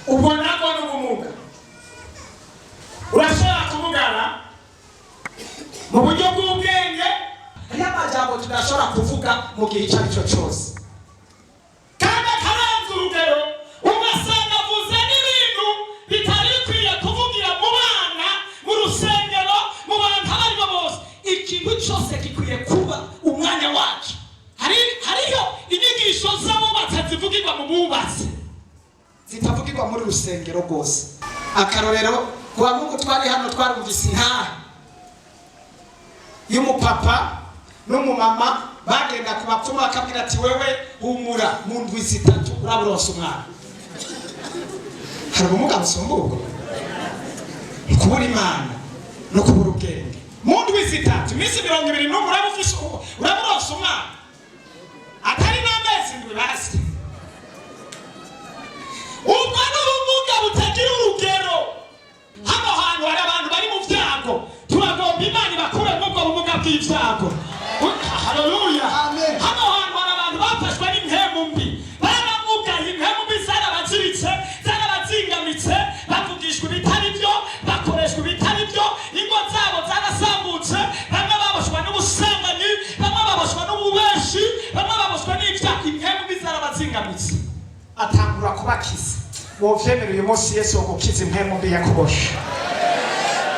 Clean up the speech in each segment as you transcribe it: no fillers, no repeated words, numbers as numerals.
ubona ko n'ubumuga urashobora kuvugana mu buryo bw'ubwenge y'amajambo tudashobora kuvuga mu gihe icyo ari cyo cyose kandi akarenza urugero ugasanga avuze n'ibintu bitari bikwiye kuvugira mu bana mu rusengero mu bantu abo ari bo bose ikintu cyose gikwiye kuba umwanya wacu hariyo inyigisho z'abubatsi zivugirwa mu bubatsi zitavugirwa muri rusengero rwose akarorero kuba nk'uko twari hano twarumvise intahe y'umupapa n'umumama bagenda ku bapfumu bakabwira ati wewe humura mu ndwi zitatu uraburonsa umwana hari ubumuga busumburwa kubura imana no kubura ubwenge mu ndwi zitatu iminsi 21 uraburonsa umwana atari n'amezi ndwi basi ubwo n'ubumuga butagira urugero hano hantu hari abantu bari mu byago turagomba imana ibakure n'ubwo bumuga bw'ibyago haleluya hano hantu hari abantu bafashwe n'impemu mbi baramugaye impemu mbi zarabaziritse zarabazingamitse bavugishwa ibitari byo bakoreshwa ibitari byo ingo zabo zarasambutse bamwe baboshwa n'ubusambanyi bamwe baboshwa n'ububeshi bamwe baboshwa n'ibyaha impemu mbi zarabazingamitse atangura kubakiza wovyemera uyu munsi Yesu wogukiza impemu mbi yakuboshe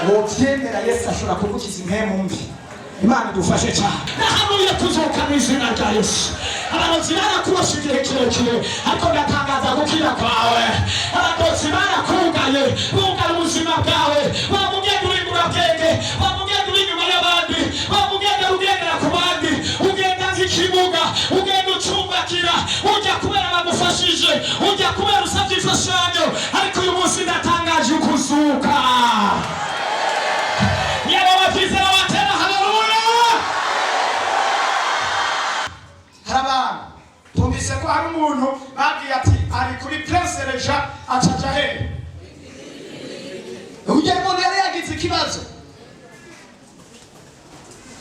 wovyemera Yesu ashobora kugukiza impemu mbi Imana idufashe cyane nahanuye tuzoka mu izina rya Yesu abarozi barakuboshe igihe kirekire ariko ndatangaza gukira kwawe abarozi barakugaye bungana ubuzima bwawe wamugenda uri mu bwenge wamugenda uri inyuma y'abandi wamugenda ugendera ku bandi ugenda nk'ikibuga ugenda ucumbakira ujya kubera bagufashije ujya kubera usabye imfashanyo ariko uyu munsi ndatangaje ukuzuka yaba bafizera batera haleluya harabana tumvise ko hari umuntu bagiye ati ari kuri Prince Regent acaja he ujya mbona yari yagize ikibazo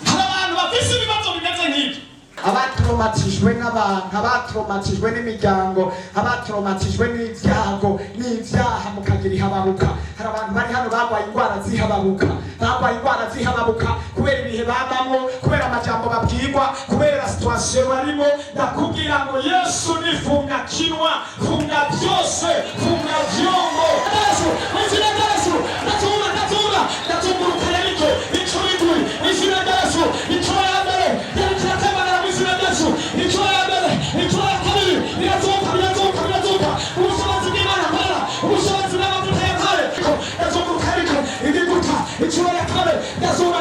hari abantu bafise ibibazo bimeze nk'ibyo abatraumatijwe n'abantu abatraumatijwe n'imiryango abatraumatijwe n'ibyago n'ibyaha mukagira ihababuka hari abantu bari hano bagwaye indwara zihababuka kubera ibihe babamo kubera amajambo babwirwa kubera situation barimo ndakubwira ngo Yesu nifunga kinwa funga byose funga vyombo Yesu muzina Yesu ndatumburuka yariko icuridwe izina Yesu icoyambere Ichora kabiri birazuka ubushobozi bw'Imana bara ubushobozi bw'amavuta ya kare yazuka ariko igikuta ichora kare yazura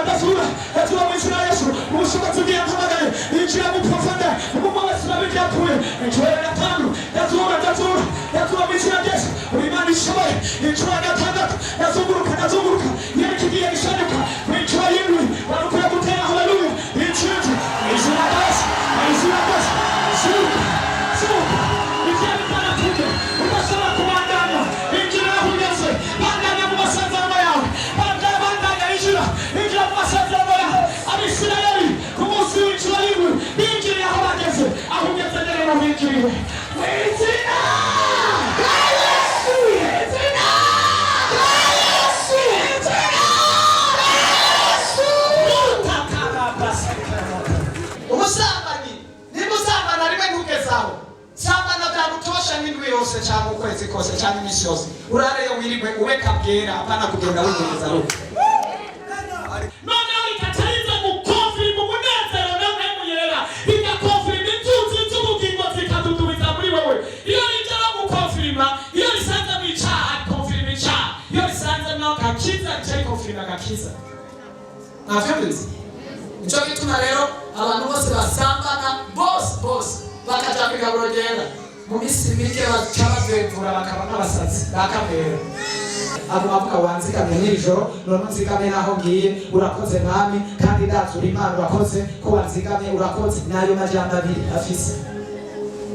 mu izina Yesu ubushobozi bw'Imana injira mu profunda ubwo wese babijyakuye ichora gatanu yazura mu izina Yesu Imana ishoboye ichora gatandatu yazunguruka yekigiye gishanuka ichora yindwi barukuye gutera haleluya ichuje izina Yesu Suka, ikiwa pana kuja, utasema kumandana, injira hujase, bandanya muwasanzano yao, bandanya injira muwasanzano yao, Abisirayeli, kumusi injira yiwe, injira ya hawageze, ahugeze nere na injiriwe. Wezina! Samba na kutosha n'indwi yose cyangwa ukwezi kose cyangwa imisi yose urareyo wirigwe uweka bwera apana kugenda wigeza ruko none ikatariza gukofiri mu munezero nawe muyera igakofiri inzuzi z'ubugingo zikadudubiza muri wewe iyo rijya gukofirima iyo risanze mu icyaha kofirima icyaha iyo risanze no gakiza cyo kofirima gakiza nafemeze nicyo gituma rero abantu bose basambana bose bakaja kwigaburogera mu misi mike bacabazevura bakaba n'abasazi bakamera abo bavuga wanzigamye nijoro none nzigamye naho ngiye urakoze mwami kandi ndazura Imana urakoze ko wanzigamye urakoze nayo majambo abiri afise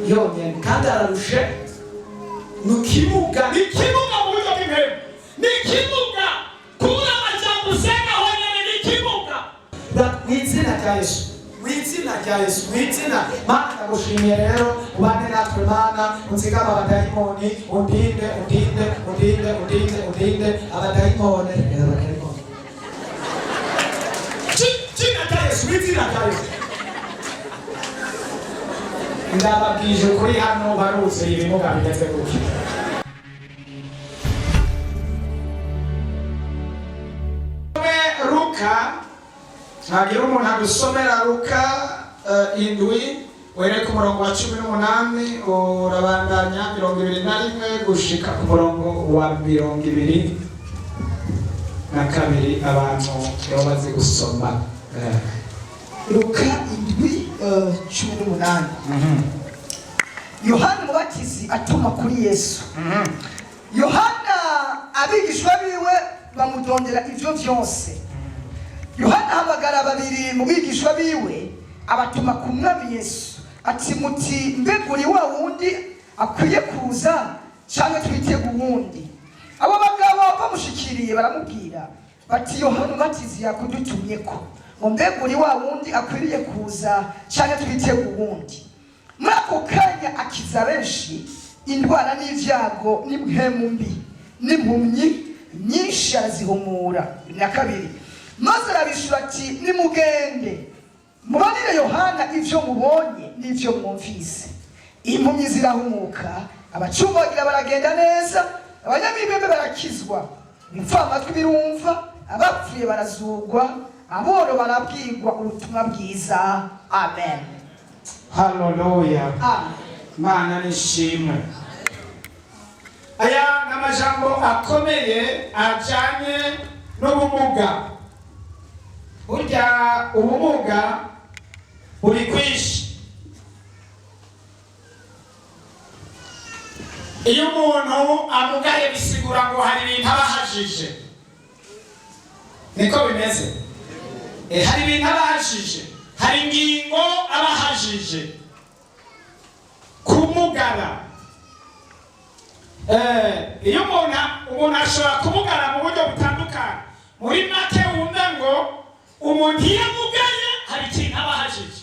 yonyene kandi ararushe nukimuga mu buryo bw'intebe nikimuga kubura amajambo usenga honyene nikimuga mw'izina rya Yesu izina rya Yesu, mu izina. Mana ndagushimiye rero ubane natwe Mana, unzigama abadayimoni, undinde abadayimoni. Izina rya Yesu, mu izina rya Yesu. Ndababwije kuri hano baruzuye ibimuga bimeze gutya. Luka, hagira umuntu agusomera Luka indwi wereka umurongo wa 18 urabandanya 21 gushika ku murongo wa 22 abantu bazi gusoma. Luka indwi 18. Yohana Umubatizi atuma kuri Yesu. Yohana abigishwa biwe bamudondera ivyo vyose. Yohana hamagara babiri mu bigishwa biwe abatuma ku mwami Yesu ati muti mbeguri wa wundi akwiye kuza cyangwa twitege uwundi. Abo bagabo bamushikiriye baramubwira bati Yohana Umubatizi yakudutumyeko ngo mbeguri wa wundi akwiriye kuza cyangwa twitege uwundi. Muri ako kanya akiza benshi indwara n'ivyago n'impwemu mbi n'impumyi nyinshi arazihumura. Na kabiri maze arabishura ati nimugende mubanire Yohana ivyo mubonye n'ivyo mwumvise. Impumyi zirahumuka, abacumbagira baragenda neza, abanyamibembe barakizwa, ibipfamatwi birumva, abapfuye barazurwa, aboro barabwirwa ubutumwa bwiza. Amen. Hallelujah. Amen. Mana nishimwe. Aya n'amajambo akomeye ajanye n'ubumuga. Burya ubumuga buri kwishi. Iyo umuntu amugaye bisigura ngo hari ibintu abahajije. Niko bimeze. Hari ibintu abahajije. Hari ingingo abahajije. Kumugara. Iyo umuntu ashobora kumugara mu buryo butandukanye. Muri make wumva ngo umuntu iyo amugaye hari ikintu abahajije.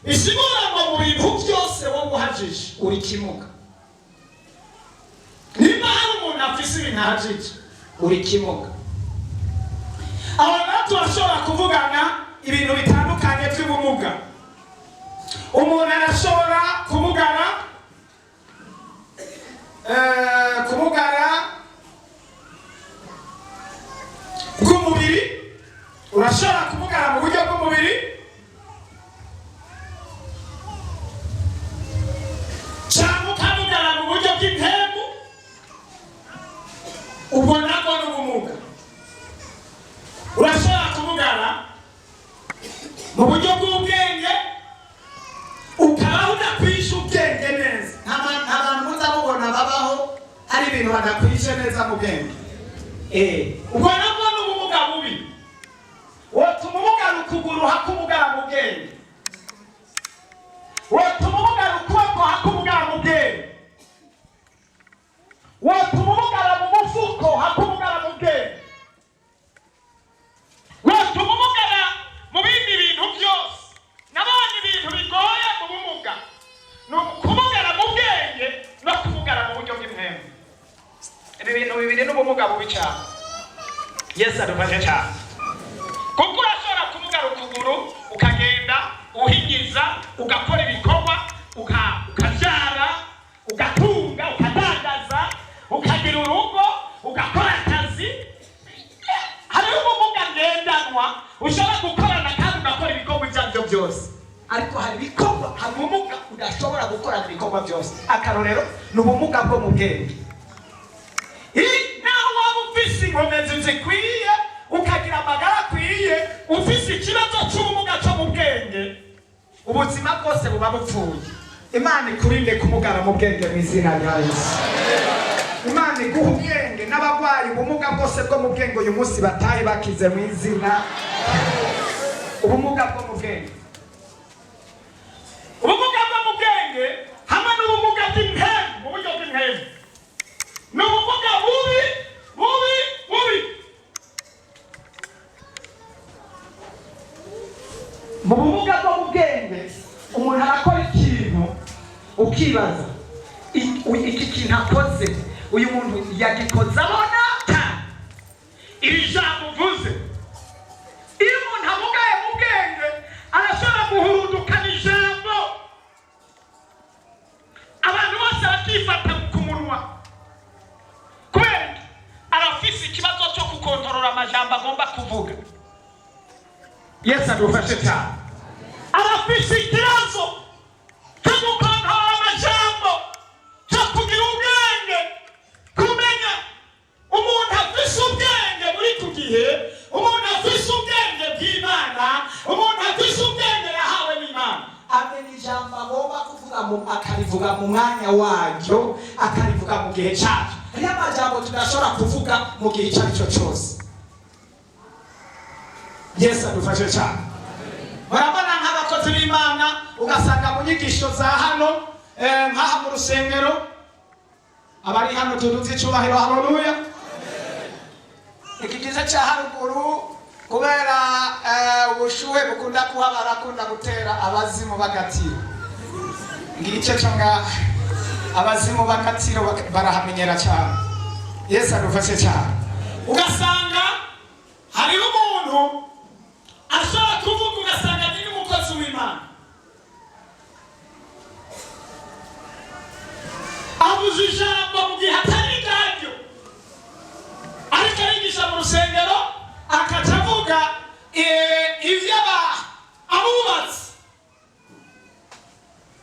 Bisigura ngo mu bintu byose wowe uhajije uri kimuga. Niba hari umuntu afise ibintu ahajije uri kimuga. Abantu bashobora kuvugana ibintu bitandukanye by'ubumuga. Umuntu arashobora kumugara bw'umubiri, urashobora kumugara mu buryo bw'umubiri, cyangwa ukamugara mu buryo bw'impemu, ubwo nabwo ni ubumuga. Urashobora kumugara mu buryo bw'ubwenge, ukabaho udakwisha ubwenge neza. Abantu muzamubona babaho hari ibintu badakwishe neza mu bwenge. Ubwo nabwo ni ubumuga bubi. Wotuma umugara ukuguru hakumugara mu bwenge. Wotuma umugara ukuboko hakumugara mu bwenge. Wotuma umugara mu mufuko hakumugara mu bwenge. Wotuma umugara mu bindi bintu byose. Nabonye ibintu bigoye mu bumuga. Ni kumugara mu bwenge no kumugara mu buryo bw'impemu. Ibi bintu bibiri n'ubumuga bubi cyane. Yesu adufashe cyane. Kuko urashobora kumugara ukuguru ukagenda uhingiza ugakora ibikorwa ukabyara ugatunga ukadandaza ukagira urugo ugakora akazi. Hariho ubumuga ngendanwa ushobora gukorana kandi ugakora ibikorwa ibyo byose. Ariko hari ibikorwa, hari ubumuga udashobora gukorana ibikorwa byose. Akarorero ni ubumuga bwo mu bwenge. Naho waba ufise inkomezi zikwiye ukagira amagara akwiye, ufise ikibazo cy'ubumuga cyo mu bwenge, ubuzima bwose buba bupfuye. Imana ikurinde kumugara mu bwenge mu izina rya Yesu. Imana iguha ubwenge n'abagwayi ubumuga bwose bwo mu bwenge uyu munsi bataye bakize mu izina. Ubumuga bwo mu bwenge, ubumuga bwo mu bwenge hamwe n'ubumuga bw'impemu mu buryo bw'impemu ni ubumuga bubi. Mu bumuga bwo mu bwenge ukibaza iki kintu akoze uyu muntu yagikoze abona cyane. Iri jambo uvuze iyo umuntu amugaye mu bwenge arashobora guhurudukana ijambo abantu bose bakifata ku munwa kubera arafise ikibazo cyo kukontorora amajambo agomba kuvuga. Yesu adufashe cyane. Arafise ikibazo cyo gukontorora amajambo cyo kugira ubwenge kumenya umuntu afise ubwenge muri ku gihe, umuntu afise ubwenge bw'Imana, umuntu afise ubwenge yahawe n'Imana amenya ijambo agomba kuvuga akarivuga mu mwanya waryo, akarivuga mu gihe cyacyo. Hariyo amajambo tudashobora kuvuga mu gihe icyo ari cyo cyose. Yesu adufashe cyane. Murabona nk'abakozi b'Imana ugasanga mu nyigisho za hano nk'aha mu rusengero abari hano tuduze icyubahiro, haleluya. Iki gice cya haruguru kubera ubushuhe bukunda kuba barakunda gutera abazimu bagatiro. Igice cyo nga abazimu bagatiro barahamenyera cyane. Yesu adufashe cyane. Ugasanga hariho umuntu ashobora kuvuga ugasanga ni n'umukozi w'Imana avuze ijambo mu gihe atari bwaryo, ariko arigisha mu rusengero akaca avuga abubatsi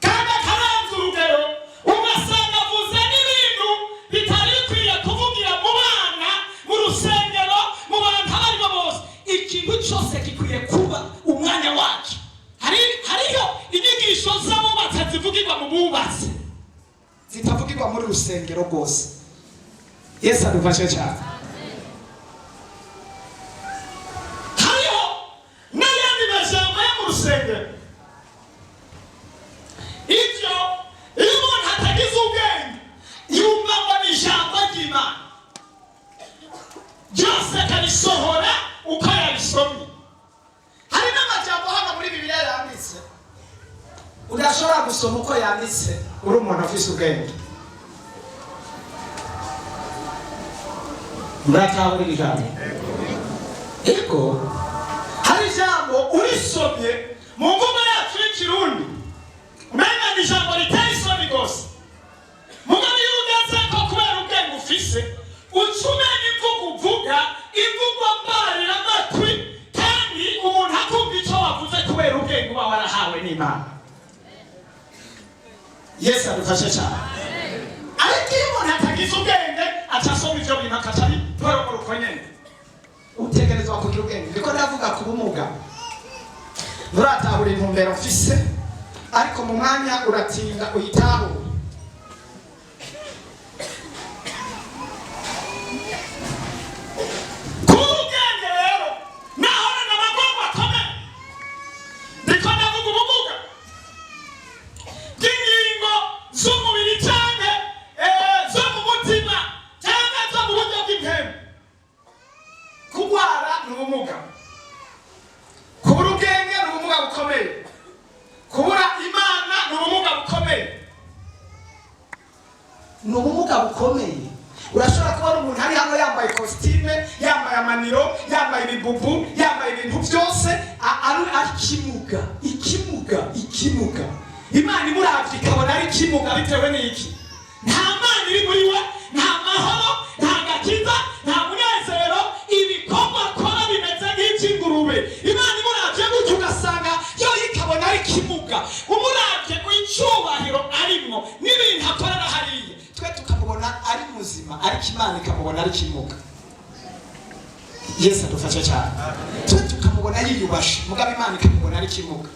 kandi akaranza urugero, ugasanga avuze n'ibintu bitari bikwiye kuvugira mu bana mu rusengero mu bantu abo ari bo bose. Ikintu cyose gikwiye kuba umwanya wacu. Hariyo inyigisho z'abubatsi zivugirwa mu bubatsi zitavugirwa muri rusengero rwose. Yesu adufashe cyane. Hariyo n'ayandi majambo yo mu rusengero ibyo iyo umuntu atagize ubwenge yumva ngo ni ijambo ry'Imana byose akarisohora uko yabisomye. Hari n'amajambo hano muri Bibiliya yanditse udashobora gusoma uko yanditse uri umuntu afise ubwenge. Murataho iri jambo ego hari ijambo urisomye mu mvugo yacu y'ikirundi umenga ni ijambo riteye isoni rwose, mugabo iyo ugeze ko kubera ubwenge ufise ucumenya imvugo uvuga, imvugo mbarira amatwi, kandi umuntu akumva icyo wavuze kubera ubwenge uba warahawe n'Imana. Yesu adufashe cyane. Ariko iyo umuntu atagize ubwenge acasoma ivyo bintu akacari poromoro uko nyene, utegerezwa kugira ubwenge. Ndiko ndavuga ku bumuga uratahura intumbero mfise, ariko mu mwanya uratinda uyitahure. Kubura ubwenge ni ubumuga bukomeye. Kubura Imana ni ubumuga bukomeye. Ni ubumuga bukomeye. Urashobora kubona umuntu ari hano yambaye kositime, yambaye amaniro, yambaye ibibubu, yambaye ibintu byose, ari ikimuga. Imana imuravye ikabona ari ikimuga bitewe n'iki? Nta Mana iri muri we, nta mahoro, nta gakiza, nta munezero, ibikorwa akora bimeze nk'icy'ingurube. Imana imuravye gutyo ugasanga yo ikabona ari ikimuga. Umuravye icyubahiro arimwo n'ibintu akorera hariya, twe tukamubona ari muzima, ariko Imana ikamubona ari ikimuga. Yesu adufashe cyane. Twe tukamubona yiyubashe, mugabo Imana ikamubona ari ikimuga.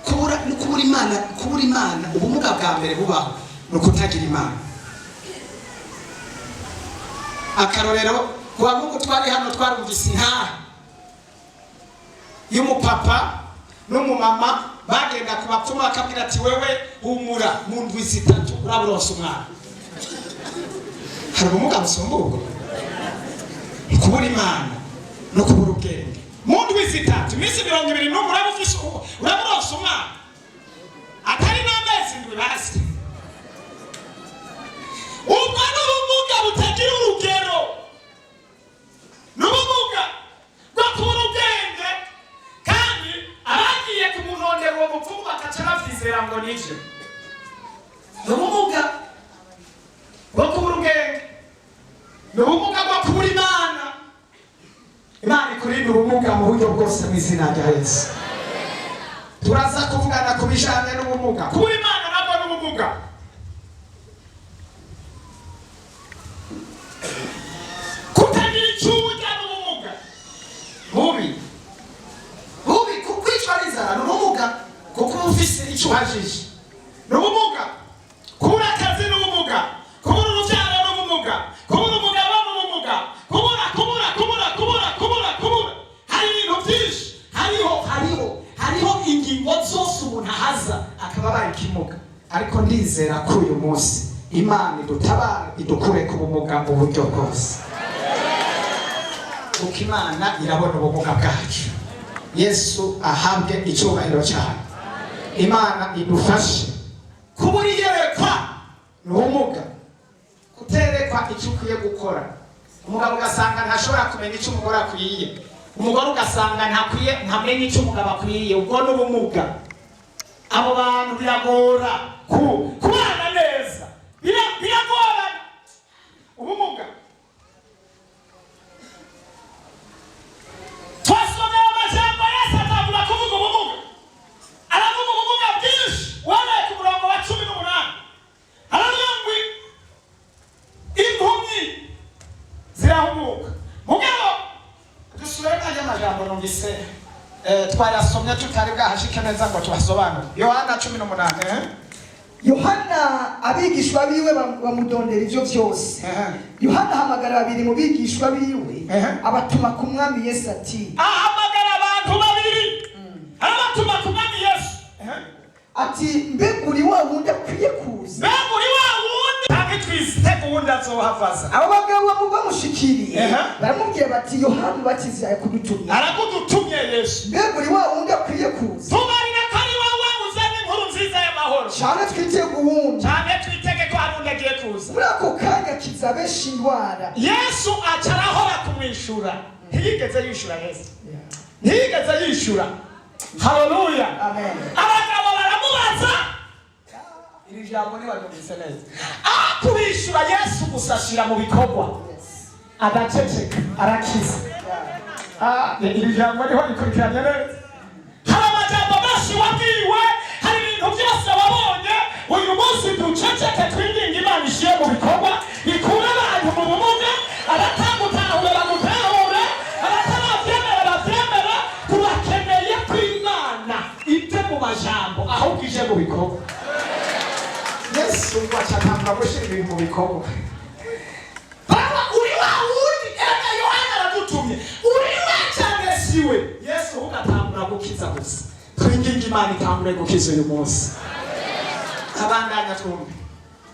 Kubura Imana ubumuga bwa mbere bubaho ni ukutagira Imana. Akarorero kwa Mungu twari hano twarumvise intaha y'umupapa n'umumama bagenda ku bapfumu bakabwira ati wewe humura mu ndwi zitatu uraburonsa umwana. Hari ubumuga busumba ubwo? Kubura Imana no kubura ubwenge mu ndwi zitatu iminsi 20 uraburonsa umwana. bakizera ngo nivyo. Ni ubumuga bwo kubura ubwenge, ni ubumuga bwo kubura Imana. Imana ikurinda ubumuga mu buryo bwose mu izina rya Yesu. Turaza kuvugana ku bijanye n'ubumuga. Kubura Imana nabwo n'ubumuga. Kutagira icyuya n'ubumuga. Bubi kukwicwa n'inzara n'ubumuga, kuko ufise icyo uhajije n'ubumuga. Kubura akazi n'ubumuga, kubura urubyaro n'ubumuga, kubura umugabo n'ubumuga, kubura. Hari ibintu byinshi, hariho ingingo zose umuntu ahaza akaba abaye ikimuga. Ariko ndizera ko uyu munsi Imana idutabara idukure ku bumuga mu buryo bwose, kuko Imana irabona ubumuga bwacu. Yesu ahabwe icyubahiro cyane. Imana idufashe. Kubura iyerekwa ni ubumuga, kuterekwa icyo ukwiye gukora. Umugabo ugasanga ntashobora kumenya icyo umugore akwiye, umugore ugasanga ntamenye icyo umugabo akwiye. Ubwo ni ubumuga. Abo bantu biragora kubana neza, biragorana. Ubumuga twasomera amajambo Yesu atangura kuvuga ubumuga, aravuga ubumuga bwinshi. Wabaye ku murongo wa 18 aravuga ngo impumyi zirahumuka. Mugabo dusubire kanya amajambo numvise twayasomye tutari bwahashike neza ngo tuhasobanure. Yohana 18. Yohana abigishwa biwe bamudondera ivyo vyose. Yohana ahamagara babiri mu bigishwa biwe abatuma ku mwami Yesu ati, ahamagara abantu babiri abatuma ku mwami Yesu ati, mbega uri wa wundi akwiye kuza? Mbega uri wa wundi ntabwo twizite kuwundi azohavaza. Abo bagabo bamushikiriye baramubwira bati, Yohana Umubatiza yakudutumye. Arakudutumye Yesu. Mbega uri wa wundi akwiye kuza? Tubarira ko ari wowe uzanye inkuru nziza y'amahoro. Cyane twitege uwundi. Cyane twitege ko hari undi agiye kuza. Muri ako kanya kiza benshi indwara. Yesu acarahora kumwishura. Ntiyigeze yishura Yesu. Ntiyigeze yishura. Haleluya. Amen. Abagabo baramubaza. Iri jambo ni baryumvise neza. Kubishura Yesu gusashira mu bikorwa. Adaceceka, arakiza. Iri jambo niho rikurikiranye neza. Hari amajambo menshi wabwiwe, hari ibintu byose wabonye. Uyu munsi duceceke twinginga Imana ishyire mu bikorwa, ikure abantu mu bumuga, abatagutahura bagutahure, abatarabyemera babyemera. Turakeneye ko Imana ite mu majambo ahubwo ije mu bikorwa. Yesu wacatanga gushyira ibintu mu bikorwa. Baba uri wa wundi Yohana aradutumye, uri wa cyane siwe. Yesu ugatangura gukiza gusa. Twinginga Imana itangure gukiza uyu munsi. Abandanya twumve.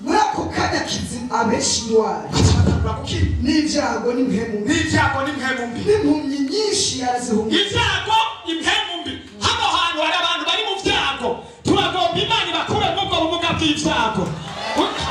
Muri ako kanya kiza abenshi indwara. Atangura gukira. N'ibyago n'impemu mbi. N'impumyi nyinshi yarazihumye. Ibyago, impemu mbi. Hano hantu hari abantu bari mu byago. Turagomba Imana ibakure mu bwo bumuga bw'ibyago.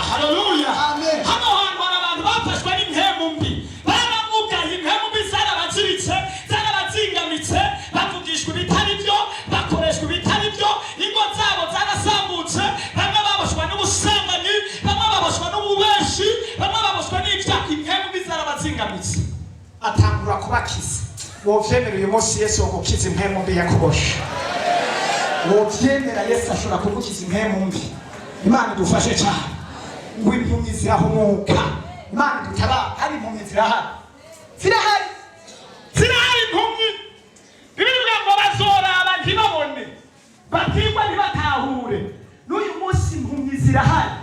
Haleluya. Amen. Hano hantu hari abantu bafashwe n'impemu mbi. Baramugaye, impemu mbi zarabaziritse, zarabazingamitse, bavugishwa ibitari byo, bakoreshwa ibitari byo, ingo zabo zarasambutse, bamwe baboshwa n'ubusambanyi, bamwe baboshwa n'ububeshi, bamwe baboshwa n'ibyaha. Impemu mbi zarabazingamitse. Atangura kubakiza. Wovyemera uyu munsi Yesu wogukiza impemu mbi yakuboshe. Wovyemera Yesu ashobora kugukiza impemu mbi. Imana idufashe cyane. Ngo impumyi zirahumuka. Imana idutabara. Hari impumyi zirahari. Zirahari impumyi. Bibiliya ngo bazoraba ntibabone, batigwa ntibatahure. N'uyu munsi impumyi zirahari.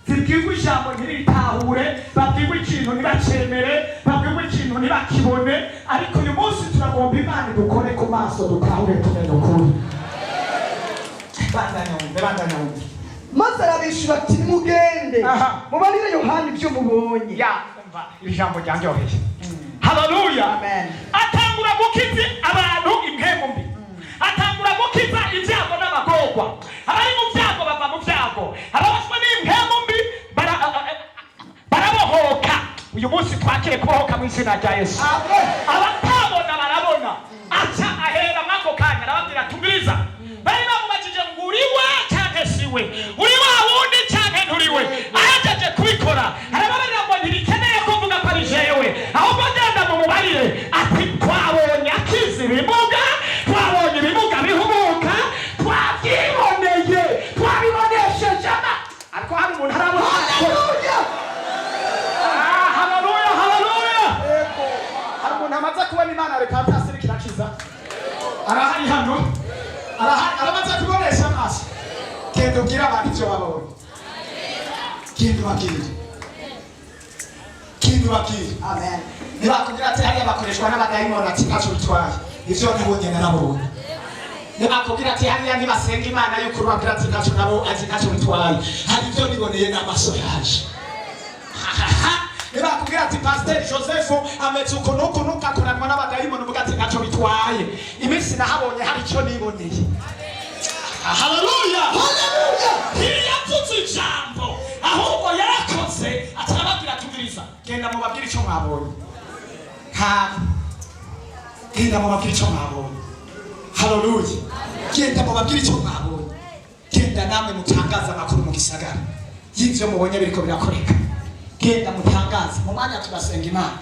Zibwirwa ijambo ntiritahure, babwirwa ikintu ntibacemere, babwirwa ikintu ntibakibone. Ariko uyu munsi turagomba Imana idukore ku maso dutahure tumenye ukuri. Bandanya wumve. Maze arabishura ati, mugende mubarire Yohana ibyo mubonye. Umva iri jambo ryanyoheye. Haleluya. Amen. Atangura gukiza abantu impemu mbi. Atangura gukiza ibyago n'amagorwa. Abari mu byago bava mu byago. Ababashwe n'impemu mbi barabohoka. Uyu munsi twakire kubohoka mu izina rya Yesu. Amen. Abatabona barabona. Aca ahera mwako kanya arababwira tumiriza. Bari bamubajije ngo uri we cyangwa genda ubwire abantu ivyo wabonye. Genda ubabwire. Genda ubabwire. Amen. Nibakubwira ati hariya bakoreshwa n'abadayimoni ati ntacyo bitwaye. Ivyo nibonye narabonye. Nibakubwira ati hariya nibasenga Imana y'ukuri babwira ati ntacyo nabo ati ntacyo bitwaye. Hari ivyo niboneye n'amaso yaje. Nibakubwira ati Pastor Joseph ameze uko nuko nuko akoranwa n'abadayimoni uvuga ati ntacyo bitwaye. Iminsi nahabonye hari icyo niboneye. Haleluya! Haleluya! Ntiyapfutse ijambo ahubwo yarakoze atarababwira tubiriza genda mubabwire icyo mwabonye. Genda mubabwire icyo mwabonye. Haleluya! Genda mubabwire icyo mwabonye. Genda namwe mutangaza amakuru mu gisagara y'ivyo mubonye biriko birakoreka. Genda mutangaze mu mwanya tugasenga Imana.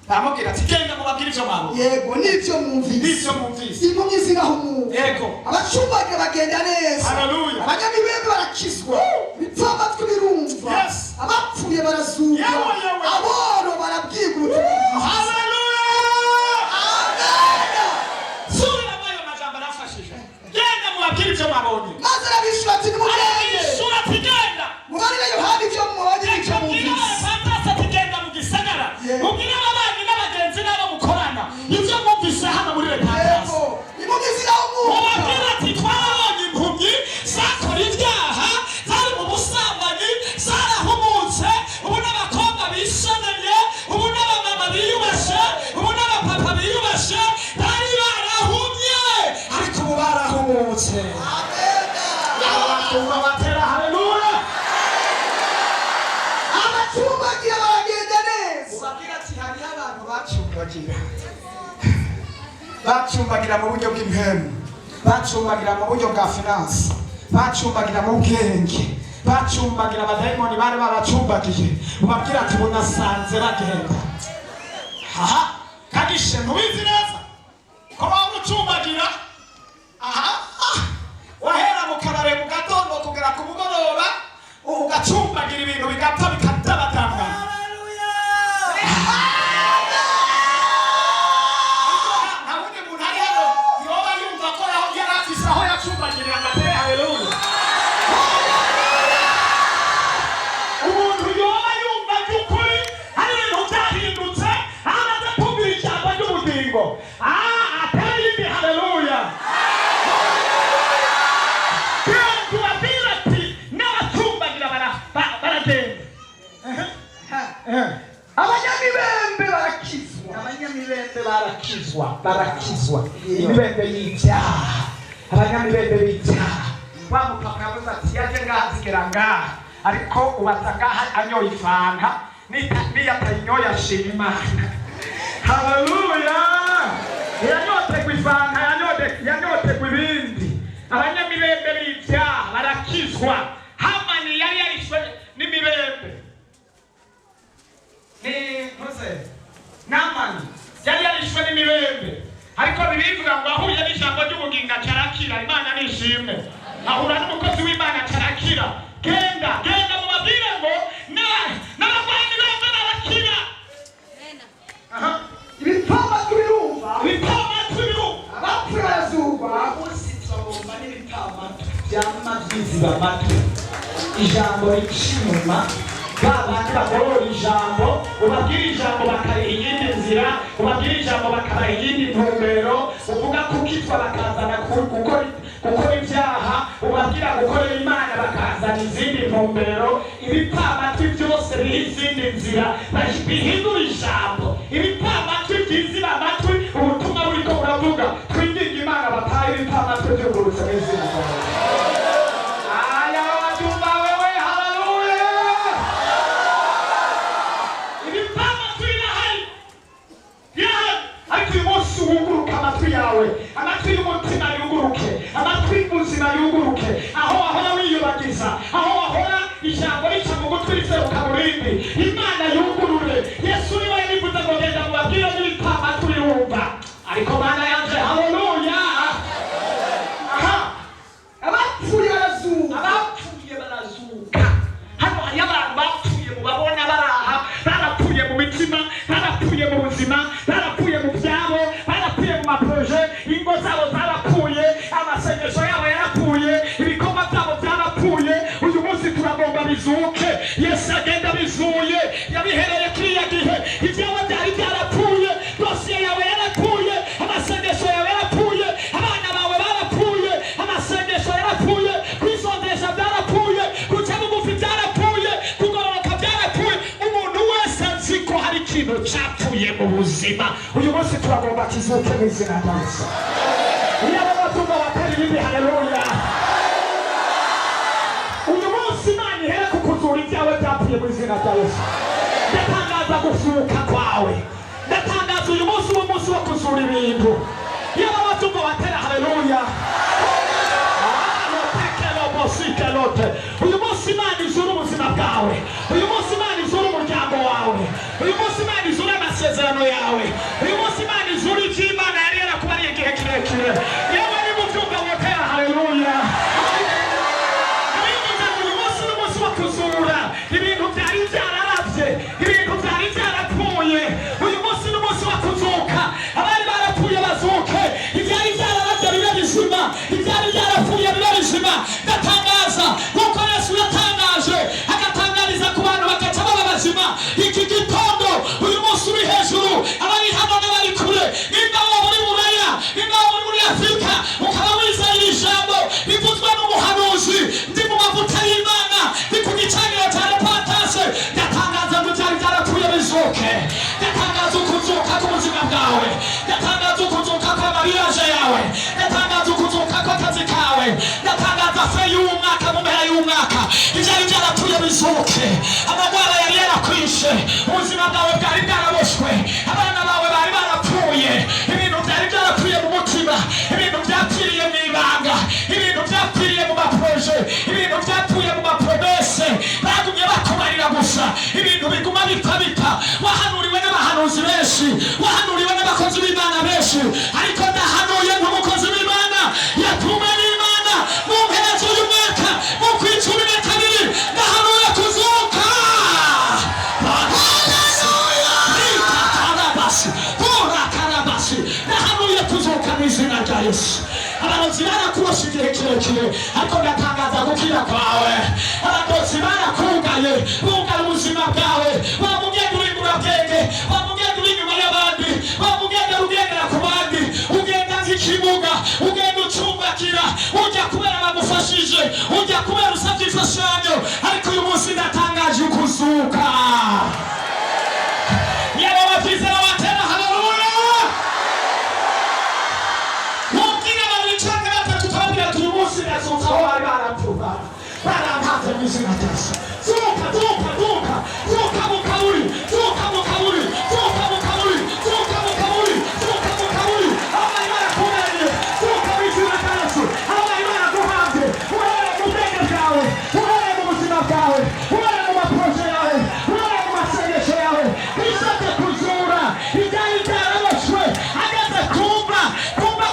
Baramubwira ati genda mubabwire ivyo mwabonye. Yego nivyo mwumvise. Nivyo mwumvise. Impumyi zirahumuka. Yego. Abacumbaga bagenda neza. Haleluya. Abanyamibembe barakizwa. Ibipfamatwi birumva. Yes. Abapfuye barazuka. Yewe. Aboro barabwirwa ubutumwa. Haleluya. Amen. Sura ayo majambo arafashije. Genda mubabwire ivyo mwabonye. Maze arabishura ati nimugende. Sura ati genda. Mubarire Yohana ivyo mubonye n'ivyo mwumvise. Fantasi ati genda mu gisagara. Mubwire ababanyi n'abagenzi n'abo mukorana. Ivyo mwumvise hano muri repentance. Impumyi zirahumuka. Mubabwire ati twarabonye impumyi zakora ibyaha zari mu busambanyi zarahumutse ubu n'abakobwa bisoneye ubu n'abamama biyubashe ubu n'abapapa biyubashe bari barahumye ariko ubu barahumutse. Aba bakumva batera haleluya. Abacumbagira baragenda neza. Ubabwira ati hariho abantu bacumbagira mu buryo bw'impemu, bacumbagira mu buryo bwa finance, bacumbagira mu bwenge, bacumbagira abadayimoni bari baracumbagiye. Ubabwira ati bunasanze bagenda. Kagishe ntubizi neza ko waba ucumbagira wahera mu kabare mu gatondo kugera ku mugoroba ugacumbagira ibintu bigapfa bikatabatanga. Barakizwa imibembe y'ibyaha. Abanyamibembe b'ibyaha wa mupapa yavuze ati yaje ngaha zigera ngaha ariko ubaza ngaha anyoye ifanta niyo atayinyoye ashima Imana. Haleluya. Yanyotegwa ifanta yanyotegwa ibindi. Abanyamibembe b'ibyaha barakizwa. Hamani yari yarishwe n'imibembe. Namani yari yarishwe n'imibembe ariko bibivuga ngo ahuye n'ijambo ry'ubugingo acarakira. Imana nishimwe. Ahura n'umukozi w'Imana acarakira. Genda mubabwire ngo n'abagwanyi bembe barakira. Ibipfamatwi birumva. Abapfuye barazuba. Usitsa bomba n'ibipfamatwi byama byiziba amatwi. Ijambo ricinyuma babandi bagorora ijambo ubabwira ijambo bakariha iyindi nzira ubabwira ijambo bakaraha iyindi ntumbero uvuga ko ukitwa bakazana gukora ibyaha ubabwira gukorera Imana bakazana izindi ntumbero. Ibipfamatwi byose biriho izindi nzira bihindura ijambo. Ibipfamatwi byiziba amatwi ubutumwa buriko buravuga twinginga Imana batahe ibipfamatwi byungurutse n'izindi ntumbero. Amatwi y'umutima yuguruke, amatwi y'ubuzima yuguruke, aho wahora wiyubagiza, aho wahora ijambo rica mu gutwi riseruka mu rindi. Imana yugurure. Yesu niwe yabivuze ngo genda mubabwire n'ibipfamatwi yumva. Ariko Mana yanje haleluya. Abapfuye barazuka. Hano hari abantu bapfuye mubabona baraha, barapfuye mu mitima, barapfuye mu buzima, barapfuye mu byabo, barapfuye mu maproje, ingo zabo zarapfuye, amasengesho yabo yarapfuye, ibikorwa byabo ubuzima. Uyu munsi turagomba kizuke mu izina rya Yesu. Iyo abatumva batari bibi, haleluya. Uyu munsi Imana ihere kukuzura ibyawe byapfuye mu izina rya Yesu. Ndatangaza gufuka kwawe. Ndatangaza uyu munsi uwo munsi wo kuzura ibintu. Iyo abatumva batari, haleluya. Uyu munsi Imana izura ubuzima bwawe. Uyu munsi Imana izura umuryango wawe. Uyu munsi Imana izura amasezerano yawe. Uyu munsi Imana izura icyo Imana yari yarakubariye igihe kirekire. Yewe ni mu byumba wotera, haleluya. Uyu munsi ni umunsi wo kuzura ibintu byari byararavye, ibintu byari byarapfuye. Uyu munsi ni umunsi wo kuzuka. Abari barapfuye bazuke, ibyari byararavye bibe bizima, ibyari byarapfuye bibe bizima. Ndatangaza kuko Yesu yatangaje, agatangariza ku bantu bagaca baba bazima. Iki gitondo uyu munsi uri hejuru, abari hano n'abari kure, nimba waba uri Buraya, nimba waba uri muri Afurika, ukaba wizeye iri jambo rivuzwe n'umuhanuzi, ndi mu mavuta y'Imana, ndi ku gicaniro cya repentance. Ndatangaza ngo byari byarapfuye bizuke. Ndatangaza ukuzuka k'ubuzima bwawe. Ndatangaza ukuzuka kw'amariyaje yawe. Ndatangaza ukuzuka kw'akazi kawe. Ndatangaza fe y'umwaka mu mpera y'umwaka, ibyari byarapfuye bizuke. Amagwara yari yarakwishe, ubuzima bwawe bwari bwaraboshwe, abana bawe bari barapfuye, ibintu byari byarapfuye mu mutima, ibintu byapfiriye mu ibanga, ibintu byapfiriye mu maproje, ibintu byapfuye mu mapromese, bagumye bakubarira gusa, ibintu biguma bipfa. Wahanuriwe n'abahanuzi benshi, wahanuriwe n'abakozi b'Imana benshi, ariko ndahanuye nk'umukozi w'Imana yatumwe n'Imana mu mpera z'uyu mwaka, mu kw'icumi na kabiri, ndahanuye kuzuka. Ndahanuye kuzuka mu izina rya Yesu. Abarozi barakurosha igihe kirekire, ariko ndatangaza gukira kwawe. Abarozi barakugaye, bugara ubuzima bwawe. Wamugenda uri mu bwenge, wamugenda uri inyuma y'abandi, wamugenda ugendera ku bandi, ugenda nk'ikibuga, ugenda ucumbakira, ujya kubera bagufashije, ujya kubera usabye imfashanyo, ariko uyu munsi ndatangaje ukuzuka. Yaba batizera batera, haleluya. Mubwira babiri canke batatu, twabwira uyu munsi ndazuka aho bari barapfuba, barampaze mu izina rya Yesu. Zuka, zuka, zuka, zuka mu kaburi, zuka mu kaburi, zuka mu kaburi, zuka mu kaburi, zuka mu kaburi. Aho bari barakubereye, zuka mu izina rya Yesu. Aho bari baraguhanze, uhereye mu bwenge bwawe, uhereye mu buzima bwawe, uhereye mu maproje yawe, uhereye mu masengesho yawe. Bisabye kuzura ibyari byaraboshwe. Ageze kumva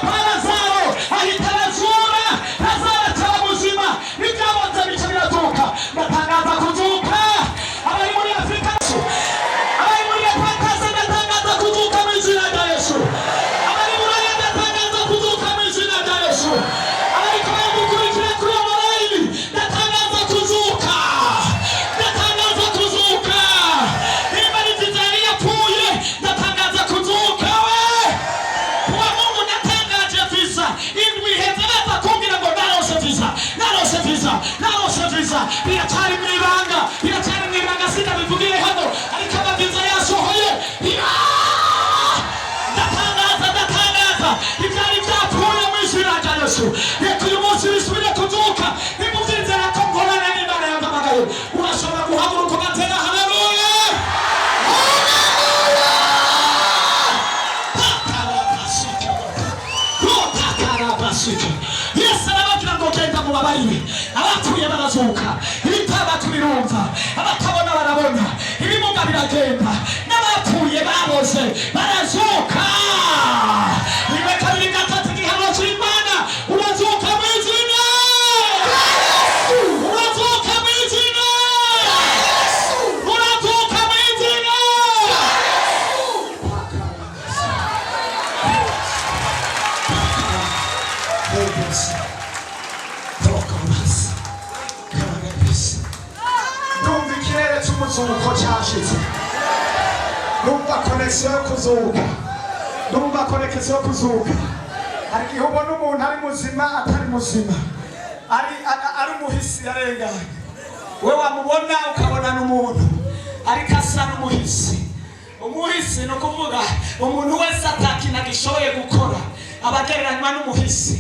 kwa Lazaro, ahita arazura. Lazaro ataba muzima, ibyaboze bica birazuka. Ndatangaza kuzuka. Abari muri Afurika, abari muri repentance, ndatangaza kuzuka mu izina rya Yesu. Abari muri Buraya, ndatangaza kuzuka mu izina rya Yesu. Abariko bamukurikira kuri online, ndatangaza kuzuka. Ndatangaza kuzuka. Niba ari visa yari yapfuye, ndatangaza kuzuka. We kuwa Mungu ndatangaje visa. Indwi iheze baza kumbwira ngo narose visa, narose visa, narose visa. Biracyari mu ibanga, biracyari mu ibanga, sinabivugiye hano, ariko amaviza yasohoye. Ndatangaza ibyari byapfuye mu izina rya Yesu. Reka uyu munsi bisubire kuzuka. Nimubyizera ko mkorana n'Imana yampamagaye, urashobora guhaguruka ugatera, haleluya. Yesu arababwira ngo genda mubabarire. Abapfuye barazuka, ibitandatu birumva, abatabona barabona, ibimuga biragenda, n'abapfuye baboze barazuka. Rimwe kabiri gatatu, igihano cy'Imana, urazuka mu izina, urazuka mu izina, urazuka mu izina. Ndumva ikirere cy'umuzuko cyashize. Ndumva konegisiyo yo kuzuka. Ndumva konegisiyo yo kuzuka. Hari igihe ubona umuntu ari muzima atari muzima, ari umuhisi yarenganye. We wamubona ukabona n'umuntu, ariko asa n'umuhisi. umuhisi ni ukuvuga umuntu wese atakintu agishoboye gukora abagereranywa n'umuhisi,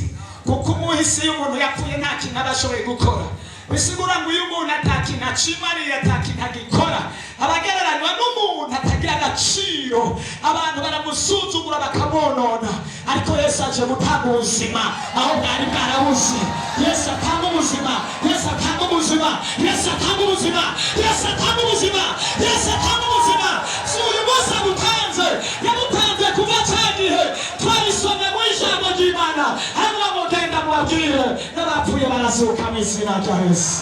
kuko umuhisi iyo umuntu yapfuye nta kintu aba ashoboye gukora. bisigura ngo iyo umuntu atakintu acimariye atakintu agikora abagereranywa n'umuntu atagira agaciro. Abantu baramusuzugura bakamwonona, ariko Yesu aje gutanga ubuzima aho bwari bwarabuze. Yesu atanga ubuzima, Yesu atanga ubuzima, Yesu atanga ubuzima, Yesu atanga ubuzima, Yesu atanga ubuzima. Si uyu munsi agutanze, yamutanze kuva cya gihe twarisomye mu ijambo ry'Imana, hanyuma mugenda mubabwire n'abapfuye barazuka mu izina rya Yesu.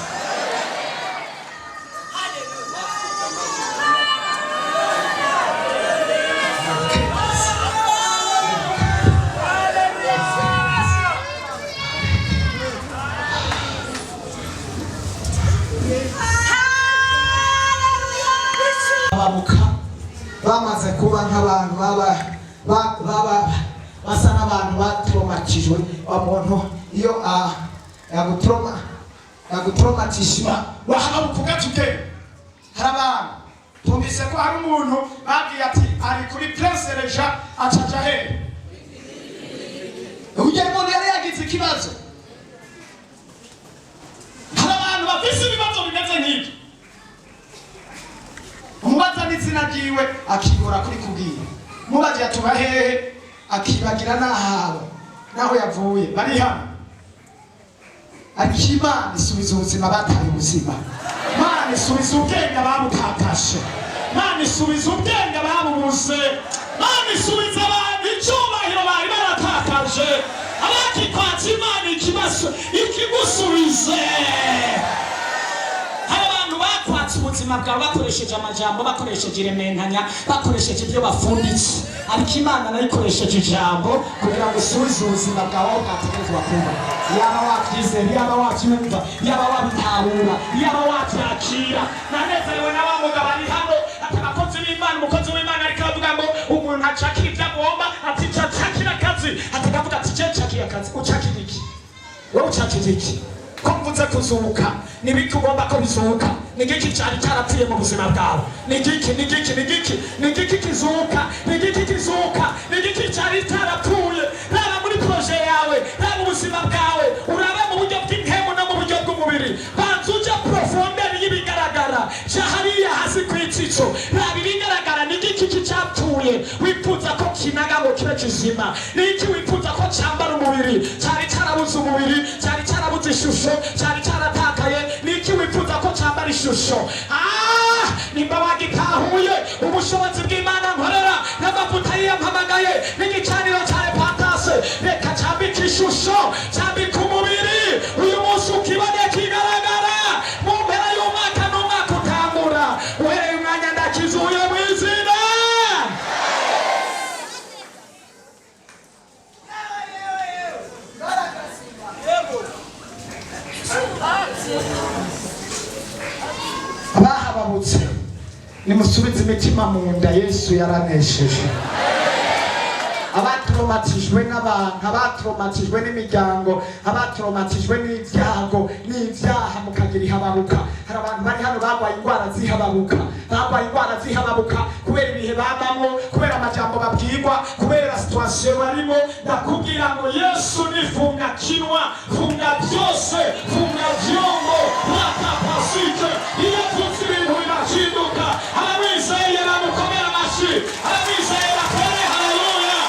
Bamaze kuba nk'abantu basa n'abantu batraumatijwe. Umuntu iyo yagutraumatishwa wahaba ukugatuke. Hari abantu tumvise ko hari umuntu babwiye ati ari kuri Prince Regent acaja he ujya umuntu yari yagize ikibazo. Hari abantu bafise ibibazo bimeze nk'ibyo, umubaza n'izina ryiwe akigora kuri kubwira, mubaje atuba hehe akibagira naho yavuye. Bari hano ariko Imana isubiza ubuzima bataye ubuzima. Imana isubiza ubwenge ababutakashe, Imana isubiza ubwenge ababubuze, Imana isubiza abantu icyubahiro bari baratakaje. Abakikwatse Imana ikigusubize. Bakwatse ubuzima bwawe bakoresheje amajambo, bakoresheje irementanya, bakoresheje ibyo bafunditse, ariko Imana nayo ikoresheje ijambo kugira ngo usubize ubuzima bwawe aho bwategerezwa kuba. Yaba wabyizera, yaba wabyumva, yaba wabitahura, yaba wabyakira. Nanezerewe na wa mugabo ari hano ati abakozi b'Imana, umukozi w'Imana ariko avuga ngo umuntu acakira ibyo agomba, ati cakira akazi, atakavuga ati je cakira akazi. Ucakira iki? Wowe ucakira iki? Ko mvuze kuzuka nibiki ugomba ko bizuka? Nigiki cyari cyarapfuye mu buzima bwawe? Nigiki kizuka? Nigiki cyari cyarapfuye? Raba muri projet yawe, raba ubuzima bwawe, urabe mu buryo bw'impemu no mu buryo bw'umubiri. Banza ujya profondeur y'ibigaragara, hariya hasi kw'itsitso, raba ibigaragara. Nigiki cyapfuye wifuza ko kinaga ngo kibe kizima? Niki wifuza ko cyambara umubiri, cyari cyarabuze umubiri, cyari cyarabuze ishusho, cyari cyaratakaye? Niki wifuza ko cyambara ishusho? Nimba wagitahuye ubushobozi bw'Imana nkorera n'amavuta yampamagaye n'igicaniro cya Epatase, reka cyambike ishusho, cyambike umubiri. Uyu munsi ukibone kigaragara mu mpera y'umwaka n'umwaka utangura, uhereye umwanya ndakizuye mu izina. Abahababutse nimusubize imitima mu nda, Yesu yaranesheje. Abatraumatijwe n'abantu, abatraumatijwe n'imiryango, abatraumatijwe n'ibyago n'ibyaha mukagira ihababuka. Hari abantu bari hano barwaye indwara zihababuka, kubera ibihe babamo, kubera amajambo babwirwa, kubera situation barimo. Ndakubwira ngo Yesu nifunga kinwa, funga byose, funga vyombo, rakapasike. Iyo tuzi ibintu birahinduka. Abamwizeye bamukomera amashyi, abamwizeye bakore haleluya.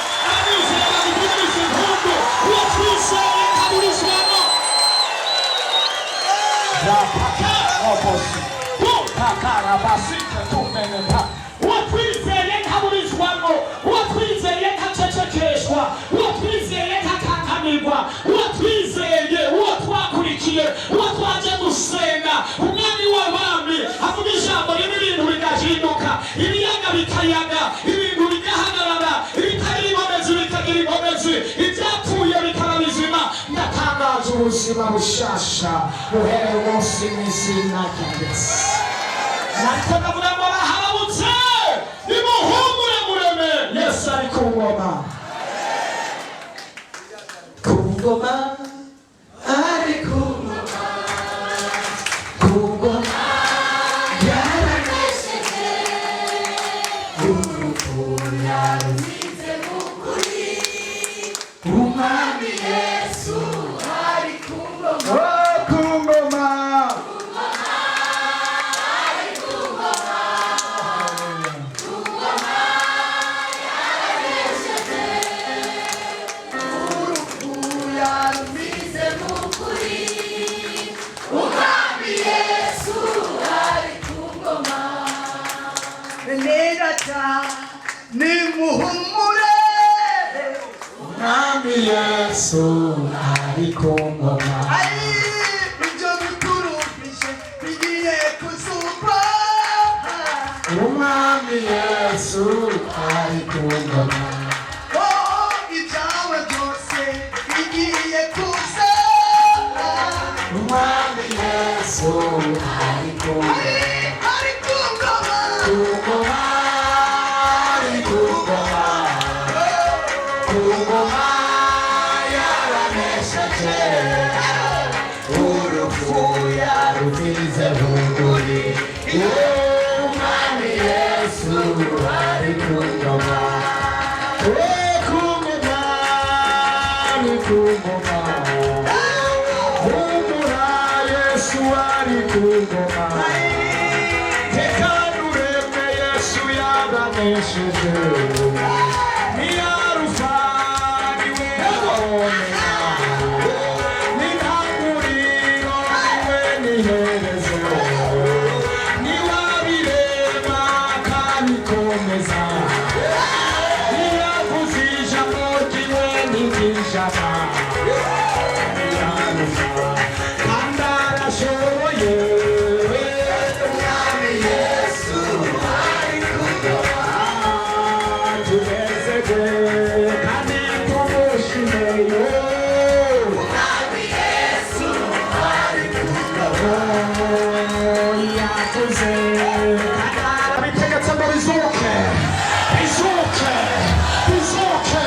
Uwatwizeye ntaburizwamo, uwatwizeye ntacecekeshwa, uwatwizeye ntakankamirwa, uwatwizeye, uwo twakurikiye, uwo twaje gusenga, umwami w'abami avuga ijambo rimwe ibintu bigahinduka, ibiyaga bikayaga, ibintu bigahagarara, ibitagira inkomezi bikagira inkomezi, ibyapfuye bikaba bizima. Ndatangaza ubuzima bushasha uhereye umunsi mu izina rya Yesu. Nariko ndavuga ngo bahabutse nimuhumure mureme, Yesu ari ku ngoma, ari ku ngoma yaranesheje. Yesu ari ku ngoma, ari ku ngoma, ari ku ngoma, ku ngoma yaranesheje urupfu yarukize bunguri. Umwami Yesu ari ku ngoma, ku ngoma, ari ku ngoma, humura Yesu ari ku ngoma, teka ureme Yesu yaranesheje, ni Alufa niwe Omega, ni ntangiriro niwe n'iherezo, ni wabirema akabikomeza, niyavuze ijambo ryiwe ntiryijana, ni Alufa kandi arashoboye. Umwami Yesu ari ku ngoma, tunezerwe kandi tumushimire. Umwami Yesu ari ku ngoma, yakoze abitegetse ngo bizuke, bizuke, bizuke.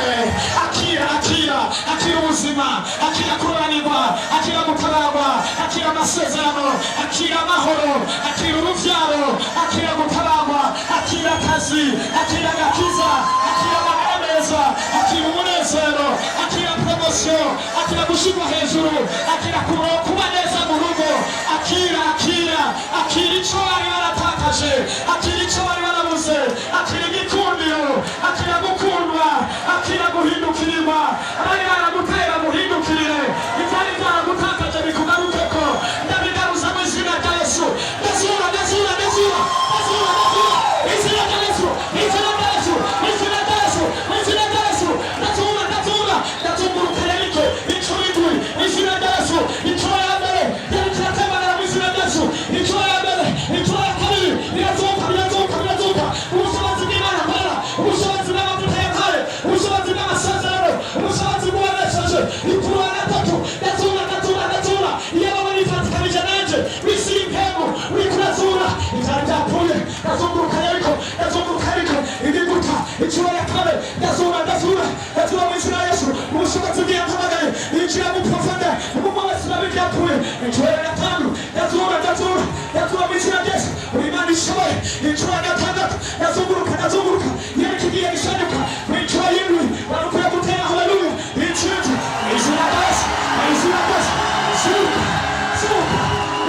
Akira, akira, akira ubuzima, akira kuranirwa, akira gutabagwa, akira amasezerano, akira amahoro, akira uruvyaro, akira gutabagwa, akira akazi, akira agakiza, akira amagara meza, akira umunezero, akira promosiyo, akira gushirwa hejuru, akira kuba neza mu rugo, akira, akira, akira ico bari baratakaje, akira ico bari barabuze, akira igikundiro, akira gukundwa, akira guhindukirirwa, abari baragutera muhindukirire, ivyari vyaragutakaje bikugarukeko, ndabigaruza mu izina rya Yesu. Ndazura, ndazura, ndazura, ndazura, ndazura, izina rya Yesu, izina rya Yesu, izina rya Yesu, izina rya Yesu, ndazura, ndazura, ndazunguruka Yeriko incuro indwi, izina rya Yesu, incuro ya mbere Yeriko iratemanira mu izina rya Yesu, incuro ya mbere, incuro ya kabiri, birazuka, birazuka, birazuka, ubushobozi bw'Imana mbara, ubushobozi bw'amavuta ya kare, ubushobozi bw'amasezerano, ubushobozi bw'uwanesheje, incuro ya gatatu, ndazura, ndazura, ndazura, iyo baba bifatikanije nanje, bisi y'impemu, uriko urazura, ivyari vyapfuye, ndazunguruka Yeriko, ndazunguruka Yeriko, igiguta, incuro ya kane, ndazura, ndazura, ndazura mu izina rya Yesu, ubushobozi bw'iyampamagaye, injira mu profondeur, umuntu wese urabe ivyapfuye, incuro ya gatanu, ndazura, ndazura, ndazura mu izina rya Yesu, uri Imana ishoboye, incuro ya gatandatu, ndazunguruka, ndazunguruka, Yeriko igiye gishanyuka, incuro y'indwi, barukwiye gutera haleluya, incuro mu izina rya Yesu, mu izina rya Yesu, zuka, zuka,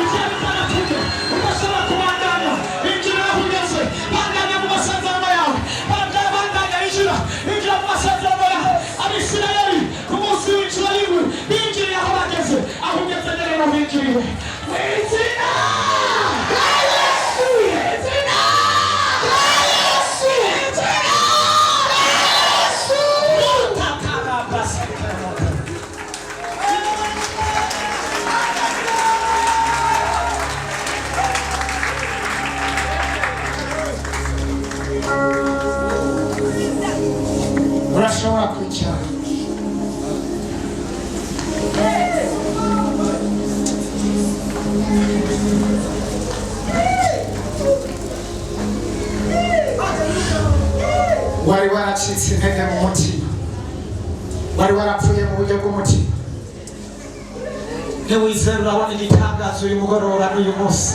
ivyari vyarapfuye, udashobora kubandanya, injira aho ugeze, bandanya mu masezerano yawe, bandanya injira, injira mu masezerano yawe. Abisirayeli ku munsi w'inshuro y'indwi binjiriye aho bageze, aho ugeze rero binjiriwe mu izina rya Yesu, izina rya Yesu, izina rya Yesu. Urashobora kwicara. Wari waracitse intege mu mutima, wari warapfuye mu buryo bw'umutima, ntiwizera urabona igitangazo uyu mugoroba n'uyu munsi.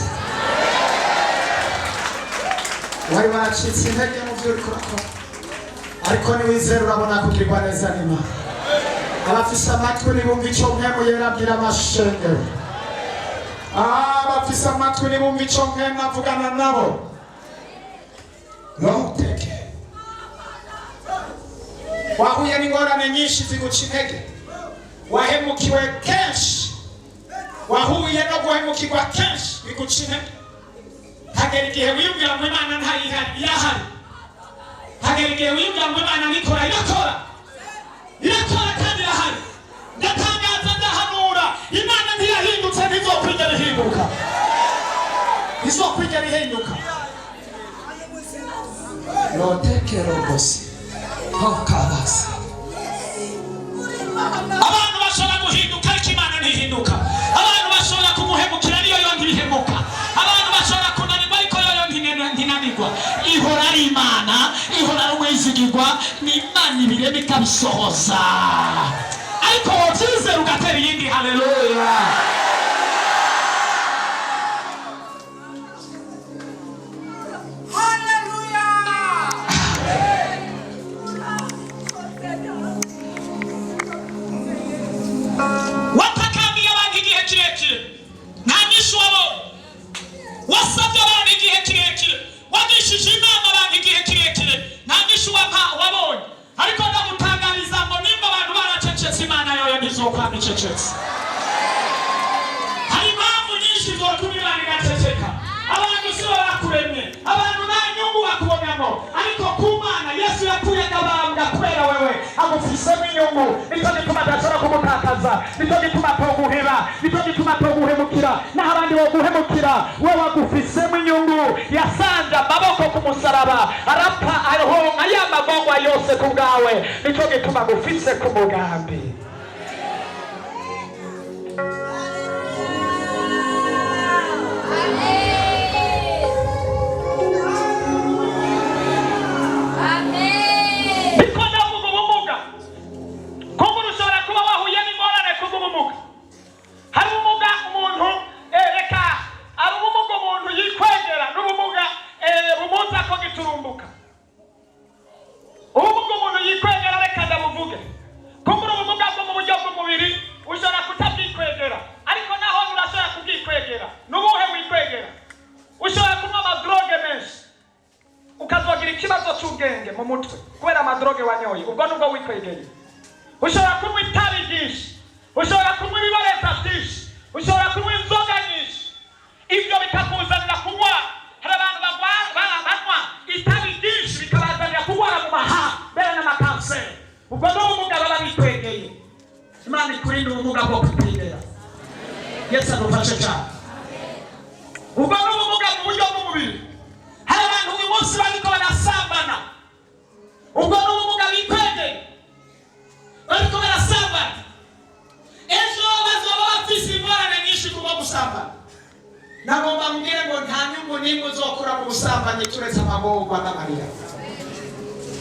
Wari waracitse intege mu byo uriko urakora, ariko ntiwizera urabona kugirirwa neza n'Imana. Abafise amatwi nibumva ico mpemu yera abwira amashengero, abafise amatwi nibumva ico mpemu avugana nabo. Ntuteke, wahuye n'ingorane nyinshi ziguca intege, wahemukiwe kenshi, wahuye no guhemukirwa kenshi biguca intege. Hagera igihe wiyumvira ngo Imana ntayihari, irahari. Hagera igihe wiyumvira ngo Imana nikora, irakora, irakora kandi irahari. Ndatangaza, ndahanura, Imana ntiyahindutse, ntizokwigera ihinduka, ntizokwigera ihinduka. Loteke robosi hokabasa. Abantu bashobora guhinduka ariko Imana ntihinduka. Abantu bashobora kumuhemukira niyo yonga ibihemu bibwirwa n'Imana ibirema ikabisohoza ariko wobyizera ugatera iyindi haleluya watakambye abantu igihe kirekire nta nyishu wabonye wasabye abantu igihe kirekire wagishije inama abantu igihe kirekire nta nyishu wabonye ariko ndamutangariza ngo nimba abantu baracecetse Imana yoyo ntizokwama icecetse hari impamvu nyinshi zotuma Imana igaceceka abantu si bo bakuremye abantu nta nyungu bakubonamo ariko ku Mana Yesu yapfuye akabambwa kubera wewe agufisemo inyungu nicyo gituma adashobora kumutakaza nicyo gituma atoguheba nicyo gituma atoguhemukira naho abandi boguhemukira we wagufisemo inyungu yasanze amaboko ku musaraba arapfa aronka ya magongwa yose ku bwawe nicyo gituma agufise ku mugambi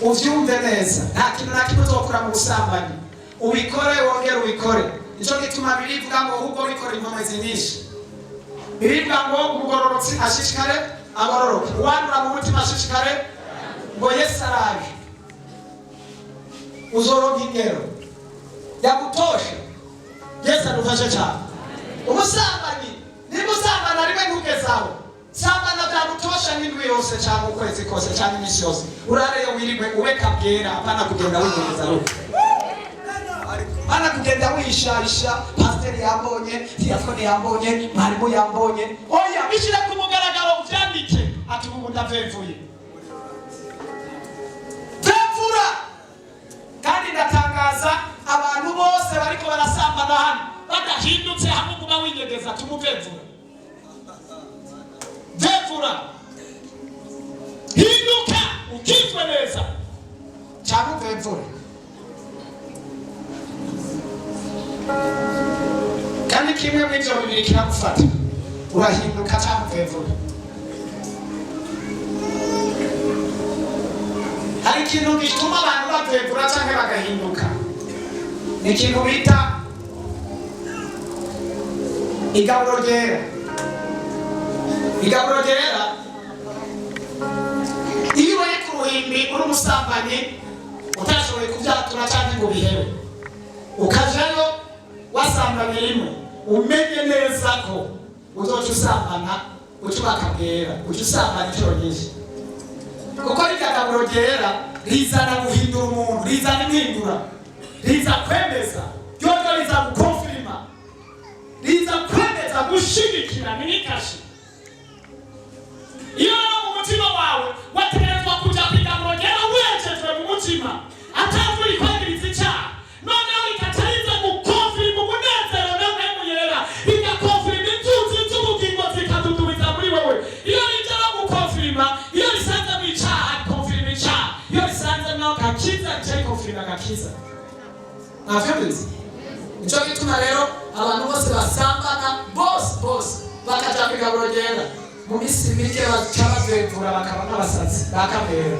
uvyumve neza nta kintu na kimwe uzokura mu busambanyi ubikore wongere ubikore nicyo gituma birivuga ngo ahubwo bikora inkomezi nyinshi birivuga ngo umugororotsi ashishikare agororoke uwandura mu mutima ashishikare ngo Yesu araje uzoronka ingero yagutoshe Yesu adufashe cyane ubusambanyi nimusambana rimwe ntugezaho sambana byagutosha n'indwi yose cyangwa ukwezi kose cyangwa iminsi yose urareyo wirigwe ubeka bwera apana kugenda wigereza ruko apana kugenda wisharisha pasiteri yambonye diakoni yambonye mwarimu yambonye oya bishira ku mugaragaro uvyandike ati ubu ndavemvuye vemvura kandi ndatangaza abantu bose bariko barasambana hano badahindutse hamwe kuba winyegeza tumuvemvura vemvura hinduka ukizwe neza cyangwa vemvura kandi kimwe mu byo bibiri kiragufata urahinduka cyangwa vemvura hari ikintu gituma abantu bavemvura cyangwa bagahinduka ni ikintu bita igaburo ryera igaburo ryera iyo uri ku ruhimbi uri umusambanyi utashoboye kubyatura cyangwa ngo bihebe ukajayo wasambanye rimwe umenye neza ko uzoca usambana uca bakabwera uca usambana inshuro nyinshi kuko rigaburo ryera rizana guhindura umuntu rizana impindura riza kwemeza ryoga riza gukonfirima riza kwemeza gushigikira n'ikashi iyo mu mutima wawe wategerezwa kujya kwigaburo ryera wejejwe mu mutima atavuye kwagiriza icyaha noneho rikatariza gukonfirima umunezero n'amahemu yera rigakonfirima inzuzi z'ubugingo zikadudubiza muri wowe iyo rijya gukonfirima iyo risanze mu icyaha rikonfirima icyaha iyo risanze mu gakiza rikonfirima agakiza ntavyumvise nicyo gituma rero abantu bose basambana bose bakaja kwigaburo ryera mu minsi mike baca bavemvura bakaba n'abasazi bakabera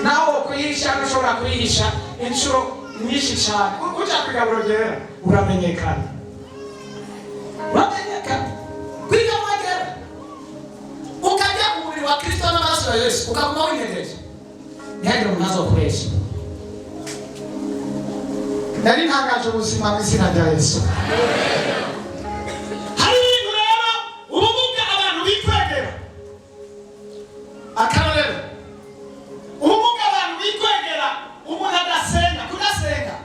naho kuyihisha ushobora kuyihisha inshuro nyinshi cyane. Uja kwigaburo ryera uramenyekana, kwiga magera ukajya mu mubiri wa Kristo n'amaraso ya Yesu ukaguma winegereje, ntihagire umuntu azokuresha. Nari ntangaje ubuzima mu izina rya Yesu. Hari ibintu rero ubumuga abantu bikwegera, akarorero ubumuga abantu bikwegera, umuntu adasenga, kudasenga.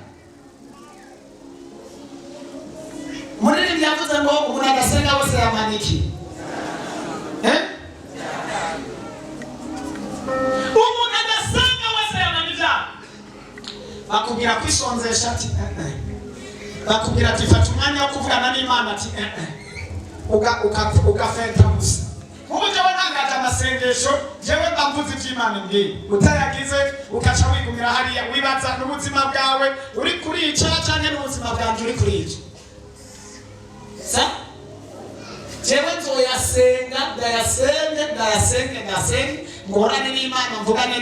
Umuririmbyi yavuze ngo umuntu adasenga wese yamaniki. Umuntu adasenga wese yamanija. Bakubwira kwisonzesha ati bakubwira ati fata umwanya wo kuvugana n'Imana ati ugafenta gusa. Mubuje wanangaje amasengesho jewe bamvuze iby'Imana mbwiye utayagize ukaca wigumira hariya wibaza n'ubuzima bwawe uri kurica cyane n'ubuzima bwanjye uri kurica. Sa jewe nzoyasenga ndayasenge ngorane n'Imana mvugane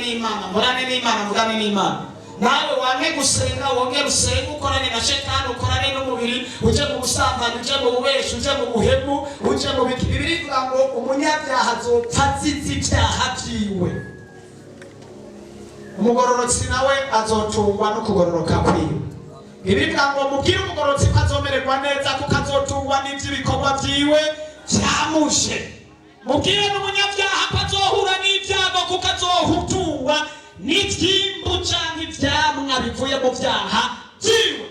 n'Imana nawe wange gusenga wongera usenge ukorane na Shetani ukorane n'umubiri uje mu busambanyi uje mu bubeshi uje mu buhemu uje mu biki. Bibiri bivuga ngo umunyabyaha azopfa azize ibyaha byiwe, umugororotsi nawe azotungwa no kugororoka kwiwe. Bibiri bivuga ngo mubwire umugororotsi ko azomererwa neza kuko azotungwa n'iby'ibikorwa byiwe byamushe. Mubwire n'umunyabyaha ko azohura n'ibyago kuko azohutungwa n'ibyimbu cyangwa ibyamwa bivuye mu byaha byiwe.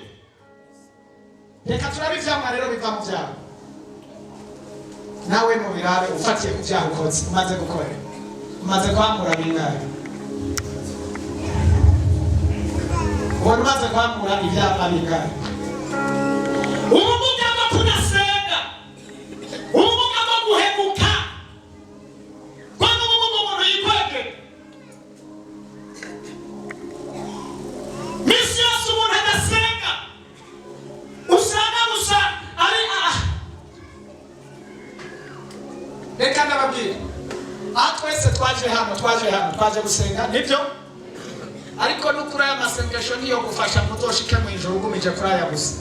Reka turabe ibyamwa rero biva mu byaha. Nawe mu birabe ufatiye ku byaha ukoze umaze gukora, umaze kwamura bingahe? Ubona umaze kwamura ibyaha bingahe? Ubumuga bwo kudasenga, ubumuga bwo guhemuka, kwanga ubumuga umuntu yikwege. Misi yose umuntu adasenga usanga gusa ari reka ndababwira, twese twaje gusenga nibyo, ariko n'ukuri aya masengesho niyo gufasha muzoshike mu ijuru ugumije kuri aya gusa.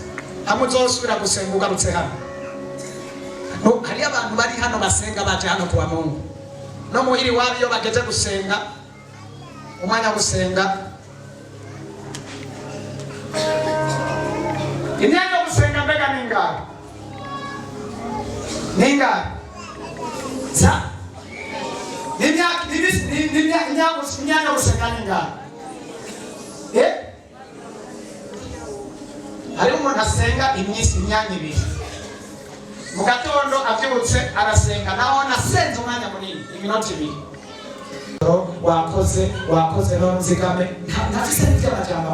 Hamwe uzosubira gusenga ugarutse hano. Hari abantu bari hano basenga baje hano kuwa Mungu, no muhiri wabo iyo bageze gusenga umwanya gusenga imyanya yo gusenga mbega ningahe sa imyanya yo gusenga ningahe? Hari umuntu asenga imyanya ibiri, mu gatondo abyutse arasenga, naho nasenze umwanya munini iminota ibiri. Wakoze none nzigame ntafise n'ibyo amajambo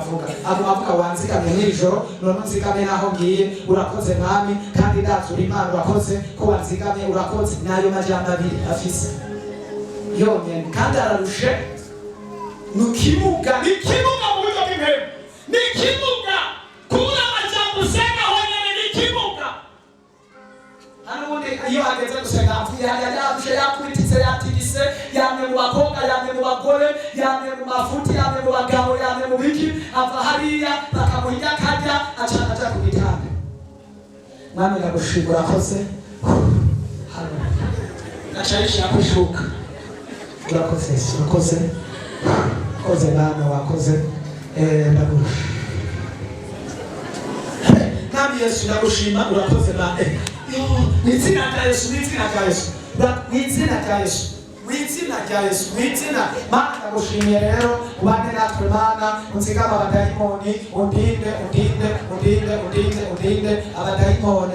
avuga wanzigame n'ijoro none nzigame naho ngiye urakoze mwami kandi ndatura Imana urakoze ko wanzigame urakoze. Nayo majambo abiri afise yonyene kandi ararushe. Nikimuga mu buryo bw'intebe, nikimuga kubura amajambo usenga honyene, nikimuga. Hano ubundi iyo hageze gusenga yararushe yakwititse yatigise yamwe mu bakobwa yamwe mu bagore yamwe mu mafuti yamwe mu bagabo yamwe mu biki ava hariya bakamuhirya akarya aca ku gitanda. Mwami ndagushimira urakoze, aca yishira kwishuka. Urakoze Bwana wakoze ndagushimira. Nami Yesu ndagushima urakoze Bwana. Mwizina rya Yesu Mana ndagushimiye rero ubane natwe Mana, unzigama abadayimoni undinde abadayimoni.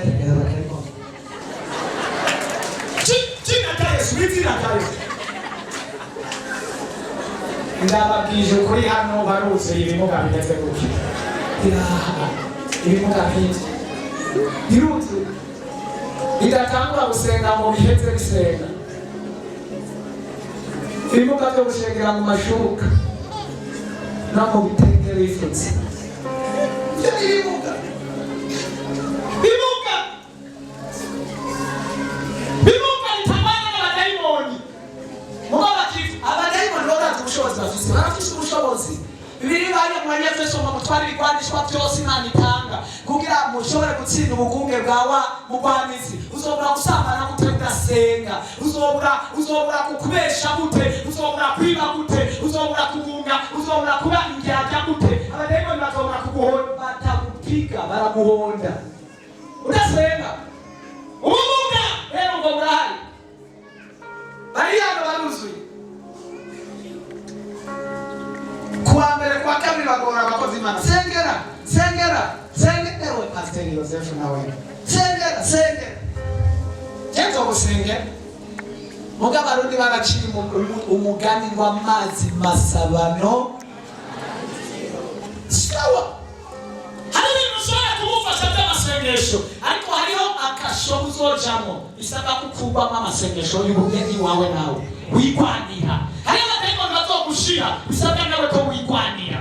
Mwizina rya Yesu ndababwije kuri hano baruzuye ibimuga bigeze gutya. Ibimuga byinshi biruzuye bidatangura gusenga mu biheze bisenga. Ibimuga byo gushengera mu mashuka no mu bitenge bifutse. Ibimuga bitamana n'abadayimoni. Abadayimoni bafite ubushobozi bafite hariya mu banyefeso ngo mutware ibigwanishwa byose Imana itanga kugira ngo mushobore gutsinda ubugunge bwawa mugwanizi. Uzobura gusambana gute udasenga? Uzobura kukubesha gute? Uzobura kwiba gute? Uzobura kugunga? Uzobura kuba indyarya gute? Abadayimoni bazobura kuguhonda, batagupiga baraguhonda udasenga. Ubugunga rero ngo burahari, bariya baruzuye. Kuwa mbere kwa kabiri bagora abakozi Imana. Sengera ewe Pastor Joseph nawe. Sengera. Jenzo gusengera. Muga barundi bagaciye umugani w'amazi masabano. Sawa. Hari ibintu ushobora kumufasha by'amasengesho, ariko hariho akasho uzojamo bisaba kukubamo amasengesho y'ubugeni wawe nawe wigwanira. Hari abadayimoni bazogushira bisabwa nawe ko wigwanira.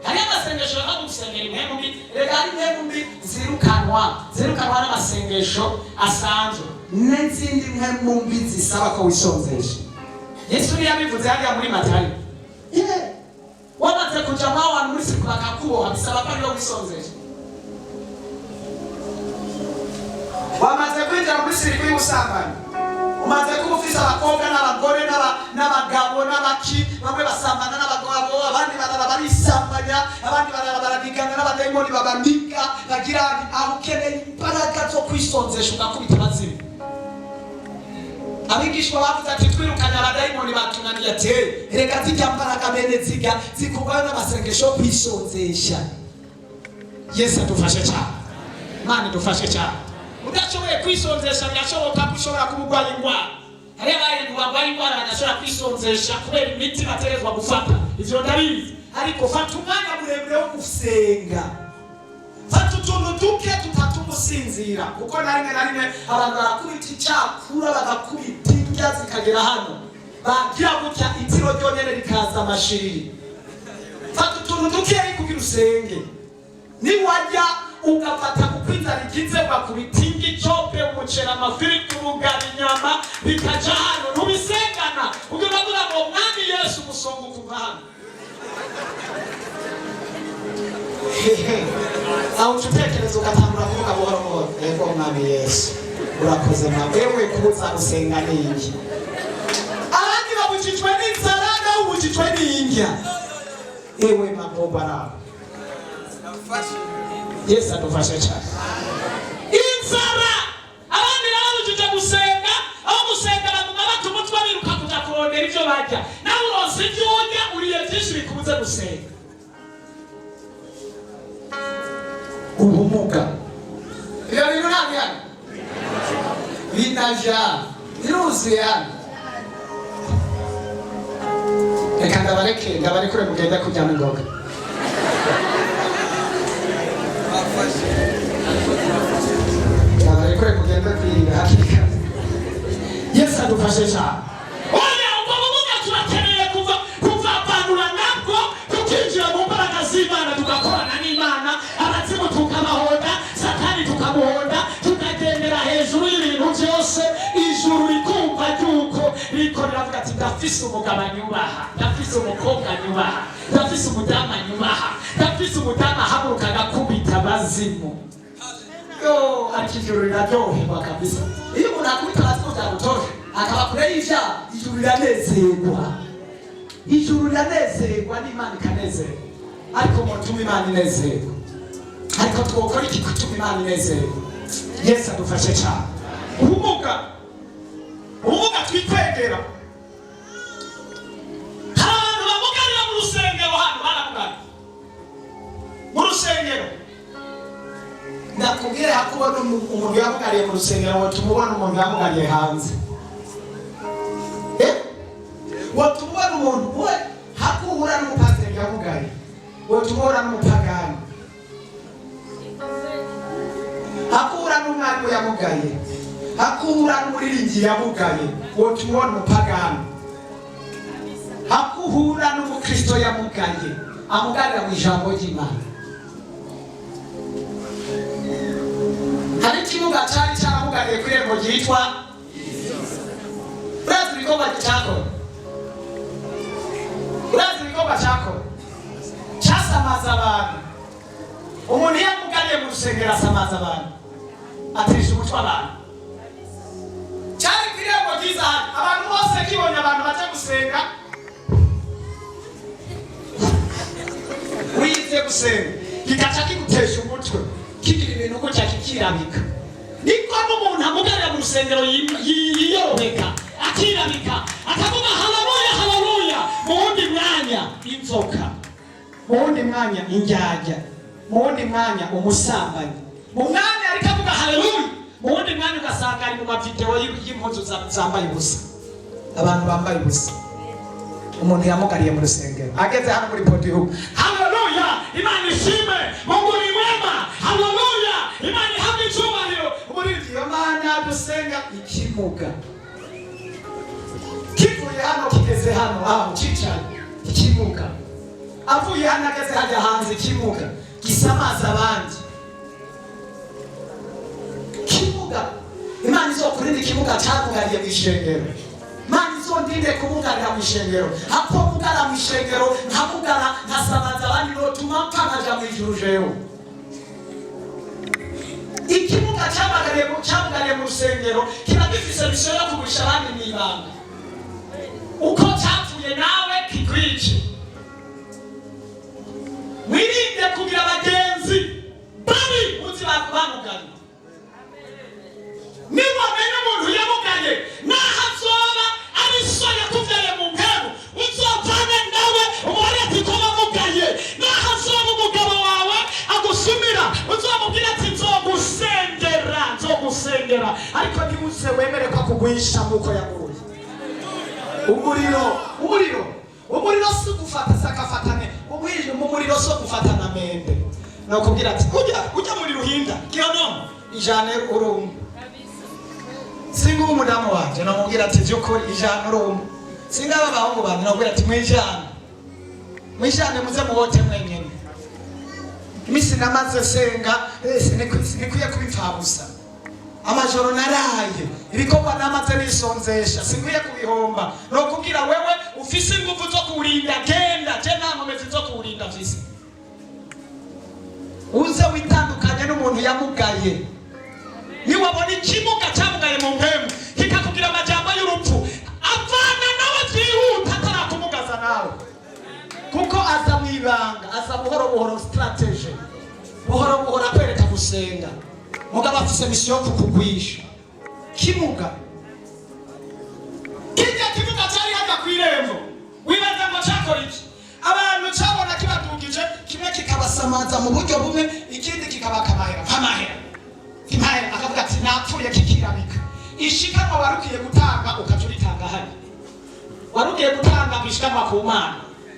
Hari amasengesho agusengera impembi, rega hari impembi zirukanwa n'amasengesho asanzwe n'izindi impembi zisaba ko wisonzesha. Yesu yabivuze hariya muri Matayo. Wamaze kuja abantu muri siku bakakuboha bisaba ko ariyo wisonzesha. Wamaze kwinjira muri siku y'ubusambanyi, umaze kuba ufise abakobwa n'abagore n'abagabo n'abaki, bamwe basambana n'abagabo, abandi barisambanya, abandi baradigana n'abadayimoni babaniga, bagira aho ukeneye imbaraga zo kwisonzesha ugakubita abazimu. Abigishwa bavuze ati twirukanye abadayimoni batunaniye ati reka zijya mbaraga bene ziga zikugwayo n'amasengesho yo kwisonzesha. Yesu adufashe cyane, Imana idufashe cyane. Udashoboye kwisonzesha byashoboka ko ushobora kubugwanya indwara. Hari abantu barwaye indwara badashobora kwisonzesha kubera imiti baterezwa gufata. Ivyo ndabizi, ariko fata umwanya muremure wo gusenga. Fata utuntu duke tutumusinzira, kuko na rimwe abantu barakubita icyakura bagakubita indya zikagera hano, bagira gutya itiro ryonyene rikaza amashiri. Fata utuntu duke kugira usenge. Niwajya ugafata kukwinzara igize bakubita igicope, umucera, amafiriti, ubugari, inyama bikaja hano ntubisengana. Ugira ngo Mwami Yesu umusonga ukuva hano. Aho utekereza ugatangura kuvuga buhoro ego Mwami Yesu urakoze Mwami, wewe kubuza gusenga n'ingi. Abandi babujijwe n'inzara nawe ubujijwe n'indya. Ewe maboba nawe Yesu adufashe cyane. Inzara abandi babujije gusenga, aho gusenga baguma batumutwa biruka kuja kurondera ivyo barya. Nawe uronse ivyo urya uriye byinshi bikubuze gusenga. Ubumuga iyo bintu ntabwo yani binaja biruzuye hano. Reka ndabarekure mugende kujyana ingoga. Ndabarekure mugende kwiga hakika. Yesu adufashe cyane. Oya ubwo bumuga turakeneye kuvavanura nabwo tukinjira mu mbaraga z'Imana tugakorana n'Imana, abazimu tukabahonda, Satani tukamuhonda, tukagendera hejuru y'ibintu byose. Ijuru rikumva ryuko riko riravuga ati ndafise umugabo anyubaha, ndafise umukobwa anyubaha, ndafise umudamu anyubaha, ndafise umudamu ahaguruka agakubita abazimu. Yo akijuru riraryoherwa kabisa. Iyo umuntu akubita abazimu byagutoshe akaba kure y'ivyaha, ijuru riranezerwa. Ijuru riranezerwa n'Imana ikanezerwa. Ariko mutuma Imana inezerwa. Ariko twokora iki gutuma Imana inezerwa? Yesu adufashe cyane. Ubumuga twikwegera. Abantu bamugarira mu rusengero hano baramugana. Mu rusengero ndakubwira hakubona umuntu yamugariye mu rusengero, watumubona umuntu yamugariye hanze. Watumubona umuntu we hakuhura n'umupasiteri yamugariye, watumubona n'umupagani, hakuhura n'umwarimu yamugaye, hakuhura n'umuririmbyi yamugaye, watumubona umupagani. Hakuhura n'umukristo yamugaye, amugarira mu ijambo ry'Imana. Hari ikibuga cyari cyaramugariye kuri irembo ryitwa urazi ibikorwa cyakora. Urazi ibikorwa cyakora cyasaba asamaza abantu. Umuntu yamugariye mu rusengero asamaza abantu, atesha umutwe abantu. Cyari kwirembo ryiza abantu bose kibonye abantu baje gusenga, wize gusenga kikaca kigutesha umutwe, kigira ibintu gutya kikirabika. Niko n'umuntu amugarira mu rusengero yiyoroheka akirabika akavuga haleluya haleluya, mu wundi mwanya inzoka, mu wundi mwanya injyajya, mu wundi mwanya umusambanyi, mu mwanya ariko avuga haleluya, mu wundi mwanya ugasanga ari mu mavideo y'impuzu zambaye ubusa, abantu bambaye ubusa. Umuntu yamugariye mu rusengero ageze hano muri podium, haleluya Imana ishime, Mungu ni mwema, haleluya Imana ihabwe icyubahiro. Muri iyo mana dusenga ikimuga kivuye hano kigeze hano aho cicaye, ikimuga avuye hano ageze hajya hanze, ikimuga gisamaza abandi. Kimuga Imana izokurinda ikimuga cyamugariye mu ishengero, Imana izondinde kumugarira mu ishengero, hapo mugara mu ishengero nkamugara nkasamaza abandi notuma mpanaja mu ijuru jewe. Ikimuga cyamugariye mu rusengero kiba gifise misiyo yo kugurisha abandi mw'ibanga, uko cyapfuye nawe kikwice. Mwirinde kugira abagenzi babi muzi bamugariye. Niba menye umuntu yamugaye naho azoba ari so yakuvyaye mu mpemu, uzovane nawe umubare ati ko wamugaye. Naho azoba umugabo wawe agusumira, uzomubwira ati nzogusengera, ariko ntibuze wemere ko akugwisha nk'uko yaguye. Umuriro si gufata sakafatane, umuriro so gufatana mende. Nakubwira ati ujya muri ruhinda kiyono ijane urumwe. Singa umudamu wanje namubwira ati byukuri ijana urumwe. Singa abahungu banje namubwira ati mwijane muze muhote mwenyene. Imisi namaze senga sinikwiye kubipfabusa. Amajoro naraye ibikorwa namaze nisonzesha, sinkwiye kubihomba. No kugira wewe ufise ingufu zo kurinda genda, je ntankomezi zo kurinda visi. Uze witandukanye n'umuntu yamugaye. Niwabona ikimuga cyamugaye mu mpemu kikakugira amajambo y'urupfu, avana nawe byihuta atarakumugaza nawe, kuko aza mwibanga, aza buhoro strategy, buhoro akwereka gusenga. Mugabo afise misiyo yo kukugwisha. Kimuga kimuga cyari hajya kwirembo, wibaza ngo cyakora iki? Abantu cyabona kibadugije, kimwe kikabasamaza mu buryo bumwe, ikindi kikabaka amahera. Imahera akavuga ati napfuye kikirabika. Ishikanwa warukiye gutanga ukacuritanga hano, warukiye gutanga bishikanwa ku Mana.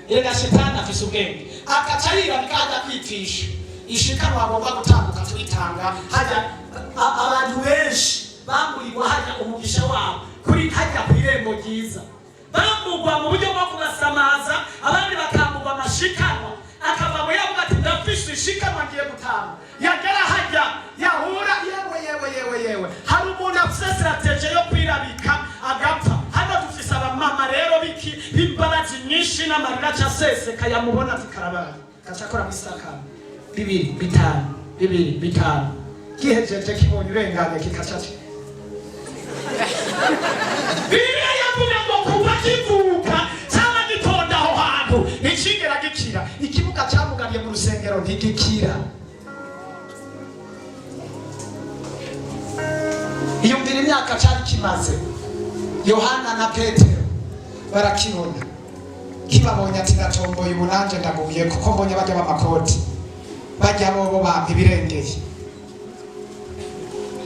Erega shetani afise ubwenge, akacarira bikaza kwipfisha. Ishikanwa agomba gutanga ukacuritanga hajya. Abantu benshi bamburirwa hajya umugisha wabo kuri hajya kwirembo ryiza, bambugwa mu buryo bwo kubasamaza, abandi bakambugwa amashikanwa. Akava mu yavuga ati ndafise ishikanwa ngiye gutanga, yagera hajya yahura yewe hari umuntu afise strategy yo kwirabika agapfa. Hano dufise abamama rero b'imbabazi nyinshi n'amarira cyaseseka, yamubona zikarabaye kacakora misaka 2 5 kihejeje kibonye urengane kikacaca. Bibiliya yavuga ngo kuva kivuka cyangwa gitonda aho hantu ntikigera gikira. Ikimuga cyamugariye mu rusengero ntigikira. Iyumvira imyaka cyari kimaze, Yohana na Petero barakibona, kibabonye ati ndatomboye umunanje ndaguye, kuko mbonye bajya b'amakoti bajya bobo bampa ibirengeye.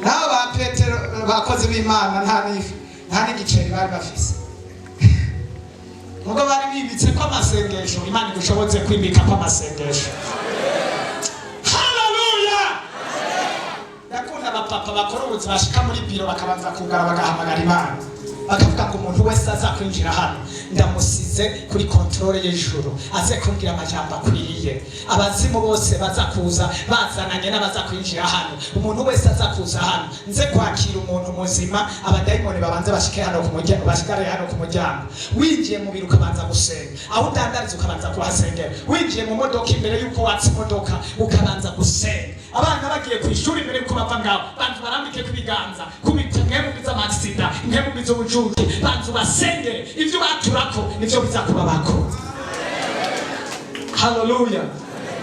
Nabo ba Petero bakoze b'Imana nta n'igiceri bari bafise, mugo bari bibitse ko amasengesho Imana igushoboze kwimika ko amasengesho. Haleluya! Ndakunda abapapa bakora ubuzima bashika muri biro bakabanza kugara bagahamagara Imana. bakavuga ngo umuntu wese aza kwinjira hano ndamusize kuri kontrole y'ijuru aze kumbwira amajambo akwiriye. Abazimu bose baza kuza bazananye n'abaza kwinjira hano, umuntu wese aza kuza hano nze kwakira umuntu muzima. Abadayimoni babanze bashike hano ku muryango, bashikare hano ku muryango. Winjiye mu biro ukabanza gusenga, aho udandariza ukabanza kuhasengera. Winjiye mu modoka imbere yuko watsa imodoka ukabanza gusenga. Abana bagiye ku ishuri mbere yuko bava ngaho bantu barambike ku biganza, kubita nk'emubiza amasida, nk'emubiza ubujuju, bantu basengere. Ivyo baturako nivyo bizakubabako. Haleluya.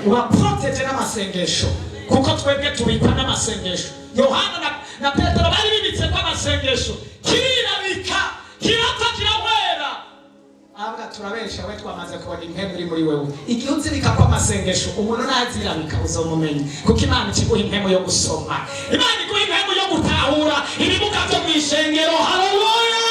Ubaprotege n'amasengesho, kuko twebwe tubikwa n'amasengesho. Yohana na Petero bari bibitse kwa amasengesho, kirabika kirapfa kirawera. Abwa turabesha we twamaze kubona impemu muri wewe. Igihe uzibika kwa amasengesho umuntu nazirabika uzomumenye, kuko Imana ikiguha impemu yo gusoma, Imana iguha impemu yo gutahura ibibuga byo mwishengero. Haleluya.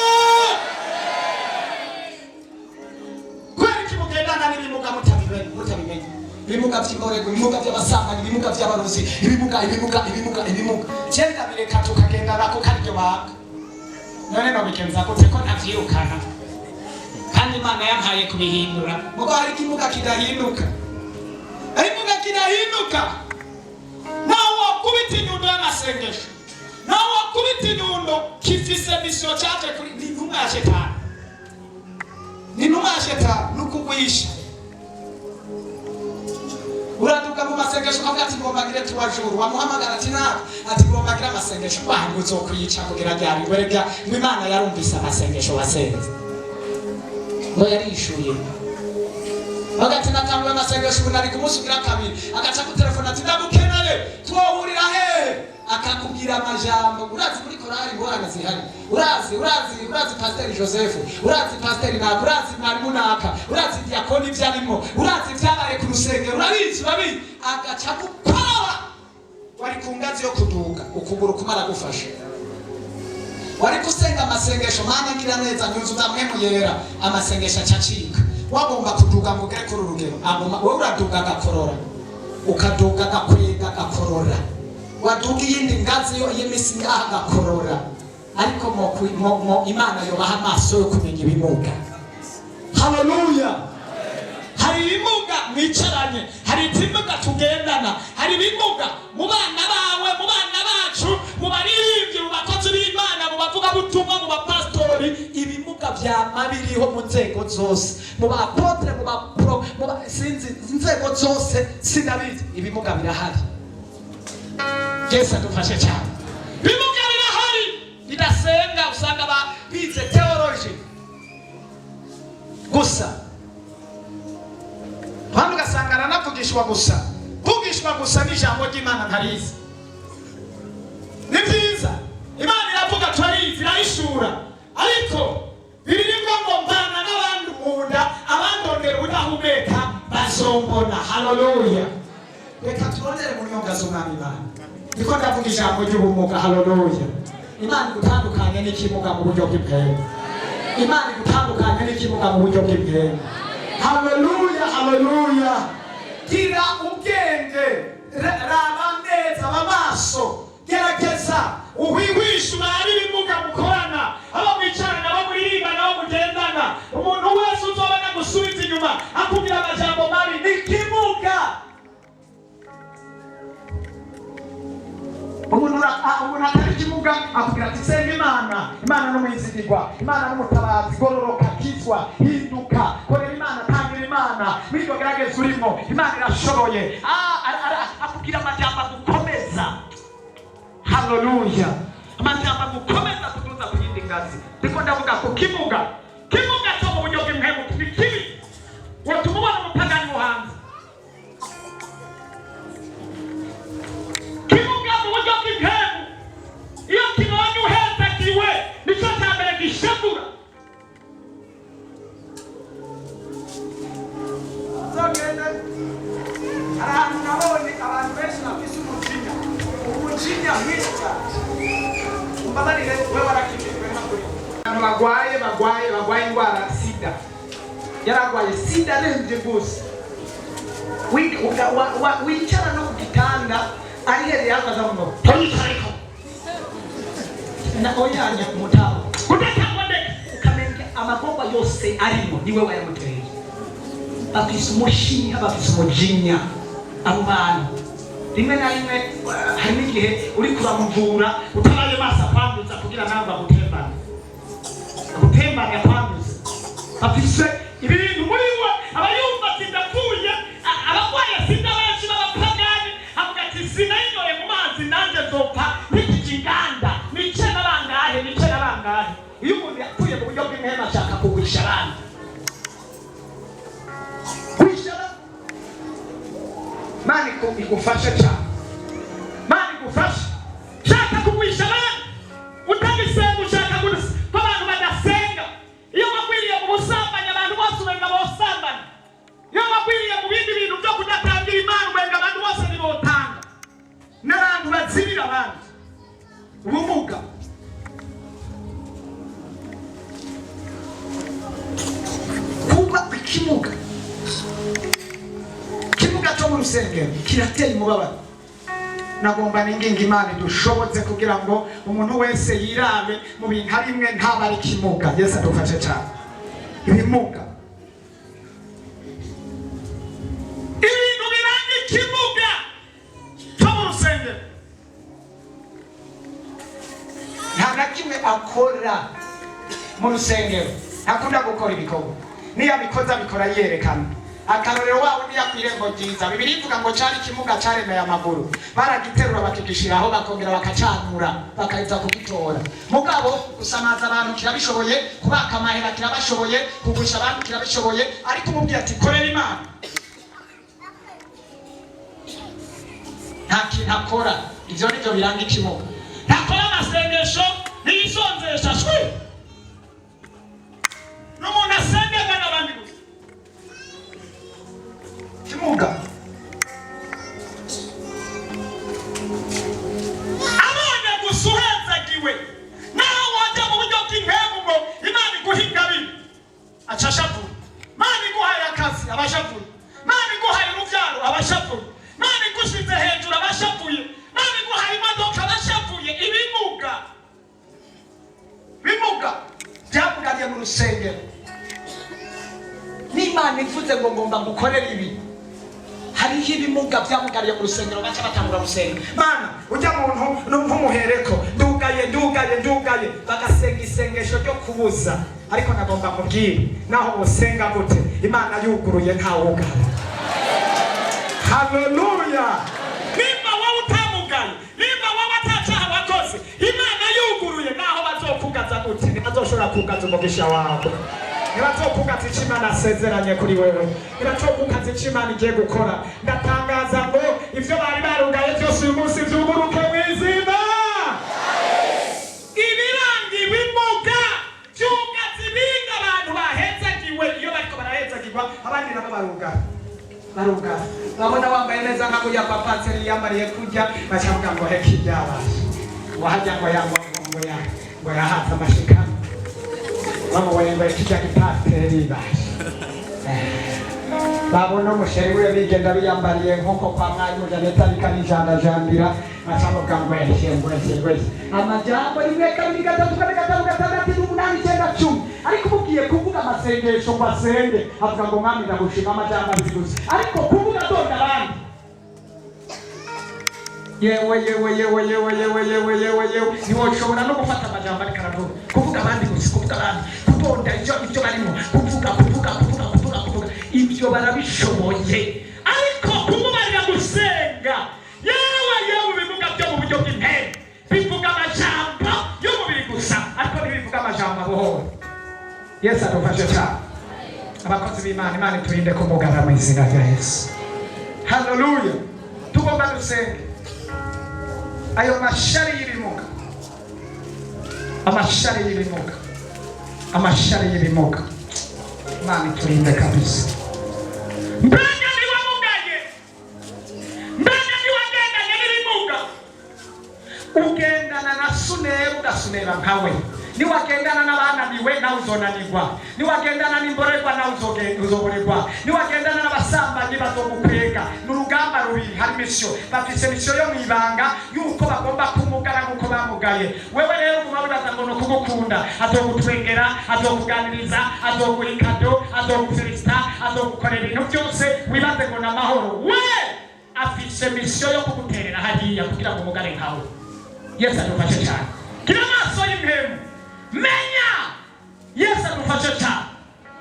Kweli kimugendana n'ibimuga mutabimenye, ibimuga by'imorego, ibimuga by'abasambanyi, ibimuga by'abarozi, ibimuga. Cyenda bireka tukagendana ko karyo baka. None no bikenza ko teko ntavyirukana. Kandi Imana yampaye kubihindura. Mugo hari kimuga kidahinduka. Ibimuga kidahinduka. Nawo kubita inyundo y'amasengesho. Nawo kubita inyundo kifise mission cyaje kuri n'intumwa ya Shetani. N'intumwa ya Shetani nukugwisha. Uraduka mu masengesho kavuga ati ngomba ngire tuwajuru, wamuhamagara ati na ati ngomba ngire amasengesho bangu uzokwica kugira ryari werega ngo Imana yarumvise amasengesho wasenze. Ngo yarishuye. Bagati nakangwe amasengesho unari kumusugira kabiri, agaca ku telefone ati ndagukeneye twohurira he, akakubwira amajambo. Urazi muri korali ngorane zihari, urazi Pastor Joseph, urazi Pastor Naka, urazi mwarimu Naka, urazi diakoni byarimo, urazi byabaye ku rusengero, urabizi agaca gukora. Wari kungazi yo kuduga ukuguru kumara gufasha, wari kusenga amasengesho Mana ngira neza nyuzu zamwe yera, amasengesho acacika. Wagomba kuduga ngo gere kuri rugero, wowe uraduga gakorora, ukaduga gakwega gakorora, waduga yindi ngazi yo yemisi gakorora. Ariko mo Imana yobaha amaso yo kumenya ibimuga. Haleluya. Hari ibimuga mwicaranye, hari ibimuga tugendana, hari ibimuga mu bana bawe, mu bana bacu, mu baririmbyi, mu bakozi b'Imana, mu bavuga butumwa, mu bapastori. Ibimuga byama biriho mu nzego zose, mu bapotre, mu sinzi inzego zose sinabizi. Ibimuga birahari. Yesu adufashe cyane. Ibimuga birahari. Bidasenga usanga bize theology gusa. Bantu gasangana nakugishwa gusa. Kugishwa gusa n'ijambo ry'Imana ntarizi. Ni byiza. Imana iravuga twarizi irayishura. Ariko biririmba ngo mbana n'abandi munda, abandondera udahumeka bazombona. Haleluya. Reka turondere mu nyongazo mwami Imana. Niko ndavuga ijambo ry'ubumuga. Haleluya. Imana igutandukanye n'ikimuga mu buryo bw'impemu. Imana igutandukanye n'ikimuga mu buryo bw'impemu. Haleluya, haleluya. Gira ubwenge, raba neza amaso, gerageza uhwihwisha ari ibimuga mukorana, abo mwicarana, abo muririmbana, abo mugendana. Umuntu wese uzobana gusubiza inyuma akubwira amajambo mabi n'ikimuga. Umuntu atari ikimuga akubwira ati senga Imana n'umwizigirwa, Imana n'umutabazi, gororoka, kizwa, hinduka, korera Imana, tangira Imana, wigo gerageza urimo, Imana irashoboye. Akubwira amajambo agukomeza. Haleluya. Amajambo agukomeza kuduza ku yindi ngazi. Ndiko ndavuga ko kimuga cyo mu buryo bw'impemu kibi. Watumubona umupagani muhanzi. Kimuga mu buryo bw'impemu. Iyo kibonye uhezagiwe nicyo cya mbere gishagura. Zogende ahantu nabonye abantu benshi bafise umujinya mwinshi cyane. Mbabarire wewe warakijijwe n'akuri. Abantu bagwaye indwara sida. Yaragwaye sida n'indi gusa. Wicara no ku gitanda arihere yakaza ngo na oyanya kumutabo. Kudatangwa ndeke. amagorwa yose arimo niwe wayamuteye. Bafise umushiha, bafise umujinya abo bantu. Rimwe na rimwe hari n'igihe uri kuramuvura utabaye maso akwanduza kugira nawe bagutembane. Agutembane akwanduza. Bafise ibintu muri we abayumva ati ndapfuye, abagwaye sida benshi b'abapagani avuga ati sinayinyoye mu mazi nanjye nzopfa n'ikiganda nice n'abangahe. Iyo umuntu yapfuye mu buryo bw'inhema ashaka kugwisha abandi. Mani igufashe cyane. Mani igufashe. Shaka kugwisha abandi. Utagisenga ushaka gusa. Ko abantu badasenga. Iyo wagwiriye mu busambanyi abantu bose ubenga bosambana. Iyo wagwiriye mu bindi bintu byo kudatangira Imana ubenga abantu bose nibotanga. N'abantu bazibira abandi. Ubumuga. Kuba ikimuga. Cyo mu rusengero kirateye umubabaro. Nagomba ninginga Imana dushobotse kugira ngo umuntu wese yirabe mu bintu harimwe ntabari kimuga. Yesu adufashe cyane. Ibimuga ibintu biranga ikimuga cyo mu rusengero nta na kimwe akora mu rusengero. Akunda gukora ibikorwa niyo abikoze abikora yerekana. Akarorero wawe ni yakwirembo nziza. Bibiri ivuga ngo cyari kimuga cyaremeye amaguru. Baragiterura bakigishiraho bakongera bakacanura bakaza kugitora. Mugabo gusamaza abantu kirabishoboye, kubaka amahera kirabashoboye, kugusha abantu kirabishoboye, ariko umubwiye ati korera Imana. Nta kintu akora. Ivyo nivyo biranga ikimuga. Ntakora amasengesho niyisonzesha shwi. N'umuntu asenga n'abandi gusa. Kimuga abonye gusuhezagiwe naho wajya mu buryo bw'impemu ngo Imana iguhinga bibi acashavuye. Imana iguhaye akazi abashavuye. Imana iguhaye urubyaro abashavuye. Imana igushize hejuru abashavuye. Imana iguhaye imodoka abashavuye. Ibimuga byamugariye mu rusengero. N'Imana ivuze ngo ngomba gukorera ibi. Hariho ibimuga byamugariye mu rusengero baca batangura gusenga. Mana ujya muntu ntumuhereko ndugaye bagasenga isengesho ryo kubuza. Ariko nagomba kubwira naho usenga gute Imana yuguruye ntawugara. Haleluya. Nimba wowe utamugaye, nimba wowe atacaha wakoze, Imana yuguruye naho bazokugaza gute ntibazoshobora kugaza umugisha wawe. Ntibazokugaza icyo Imana asezeranye kuri wewe. Ntibazokugaza icyo Imana igiye gukora. Ndatangaza ngo ibyo bari barugaye byose uyu munsi byuguruke mu izina. Ibiranga ibimuga byugaza ibinga abantu bahezagiwe. Iyo bariko barahezagirwa abandi nabo barugara. Babona wambaye neza nka kujya kwa paseri yambariye kujya bacavuga ngo heki byabashe. Wahajya ngo ngo yahatse amashikano. Bamubonye ngo kijya gipasiteri bashe. Babona umusheri we bigenda biyambariye nk'uko kwa mwarimu Janeta bikanijandajandira bacavuga ngo yashengwe. Amajambo rimwe kabiri gatatu kane gatanu gatandatu n'umunani icyenda cumi. Ariko mugiye kuvuga amasengesho ngo asenge avuga ngo mwami ndagushima amajambo abiguze. Ariko kuvuga donda abandi yewe ntiwoshobora no gufata amajambo ariko aravuga. Kuvuga abandi gusa, kuvuga abandi, kutonda ibyo barimo, kuvuga ibyo barabishoboye. Ariko kumubarira gusenga yewe bivuga byo mu buryo bw'intebe. Bivuga amajambo y'umubiri gusa ariko ntibivuga amajambo abohora. Yesu adufashe cyane. Abakozi b'Imana, Imana iturinde kumugara mu izina rya Yesu. Haleluya. Tugomba gusenga ayo mashari y'ibimuga. Amashari y'ibimuga. Imana iturinde kabisa. Mbega niwamugaye. Mbega niwagendanye n'ibimuga. Ugendana na Suneru ugasunera nkawe. Niwagendana n'abananiwe nawe uzonanirwa. Niwagendana n'imborerwa nawe uzoborerwa. Niwagendana n'abasambanyi bazogukwega. N'urugamba rubiri hari mission. Bafise mission yo mwibanga yuko bagomba kumugara nkuko bamugaye. Wewe rero umubabira ngo no kugukunda, azogutwengera, azokuganiriza, azoguha ikado, azogufelicita, azogukorera ibintu byose wibaze ngo n'amahoro. We afise misiyo yo kuguterera hariya kugira ngo umugare nkawe. Yesu adufashe cyane. Gira amaso y'impemu, menya Yesu adufashe cyane.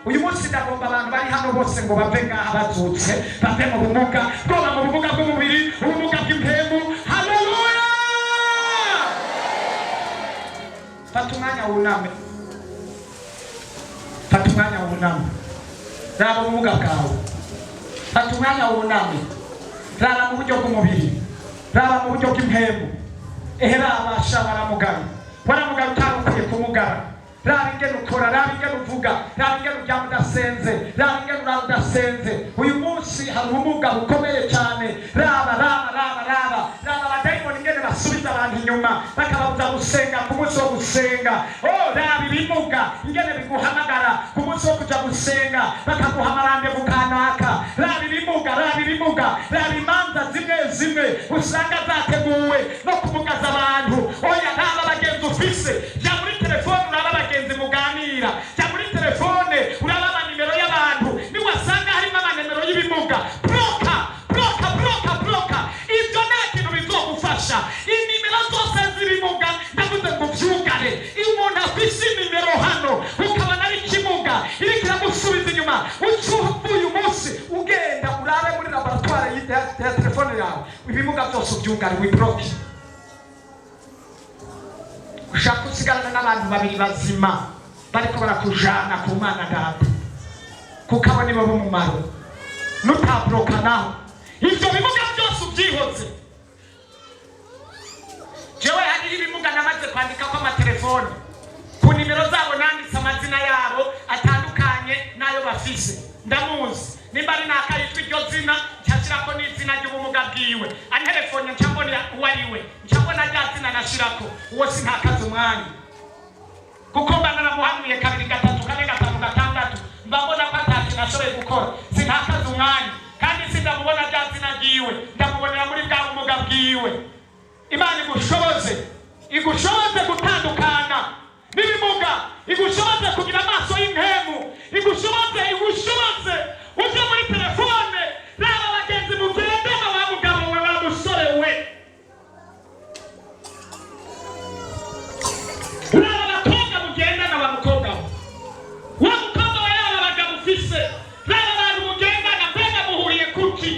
Uyu munsi ndagomba abantu bari hano bose ngo bave ngaha bazutse, bave mu bumuga, bwoba mu bumuga bw'umubiri, ubumuga bw'impemu. Haleluya! Fata umwanya wuname, fata umwanya wuname, raba ubumuga bwawe, fata umwanya wuname, raba mu buryo bw'umubiri, raba mu buryo bw'impemu. Raba waramugara, waramugara utarukwiye kumugara. Raba ingene ukora, raba ingene uvuga, raba ingene uryama udasenze, raba ingene urara udasenze. Uyu munsi hari ubumuga bukomeye cyane. Raba abadayimoni ingene basubiza abantu inyuma bakababuza gusenga ku munsi wo gusenga. Raba ibimuga ingene biguhamagara ku munsi wo kuja gusenga bakaguha amarandevu kanaka. Raba ibimuga, raba imanza zimwe usanga zateguwe no kumugaza abantu. Oya, raba abagenzi ufise, jya muri telefone uraba abagenzi muganira, jya muri telefone uraba amanimero y'abantu. Niwasanga harimo amanimero y'ibimuga, bloka. Ibyo nta kintu bizogufasha. Inimero zose z'ibimuga ndavuze ngo byugare. Iyo umuntu afise inimero hano ukabona ari ikimuga iriko iramusubiza inyuma, uyu munsi ugenda urabe muri laboratoire ya telefone yawe, ibimuga byose ubyugare, wibloke. Ushaka usigarana n'abantu babiri bazima bariko barakujana ku Mana Data, kuko abo nibo b'umumaro. Nutabloka naho ibyo bimuga byose ubyihoze. Jewe hari ibimuga namaze kwandika ko amatelefone ku nimero zabo, nanditse amazina yabo atandukanye n'ayo bafise. Ndamuzi nimba ari nakayitwa iryo zina cyashirako n'izina ry'ubumuga bwiwe, antelefone ncambona uwariwe, ncambona rya zina nashirako. Uwo sinkakaza umwanya, kuko mba naramuhanuye 2 3 4 5 6 mbabona ko ataki nashoboye gukora. Sinkakaza umwanya kandi sindamubona rya zina ryiwe, ndamubonera muri bwa bumuga bwiwe. Imana igushoboze gutandukana n'ibimuga, igushoboze kugira amaso y'impemu, igushoboze uje muri telefone. Raba abagenzi mugende wa mugabo we, wa musore we, raba abakobwa mugenda na wa mukobwa we, wa mukobwa we yaba abagabo ufise. Raba abantu mugenda na mbega muhuriye kuki,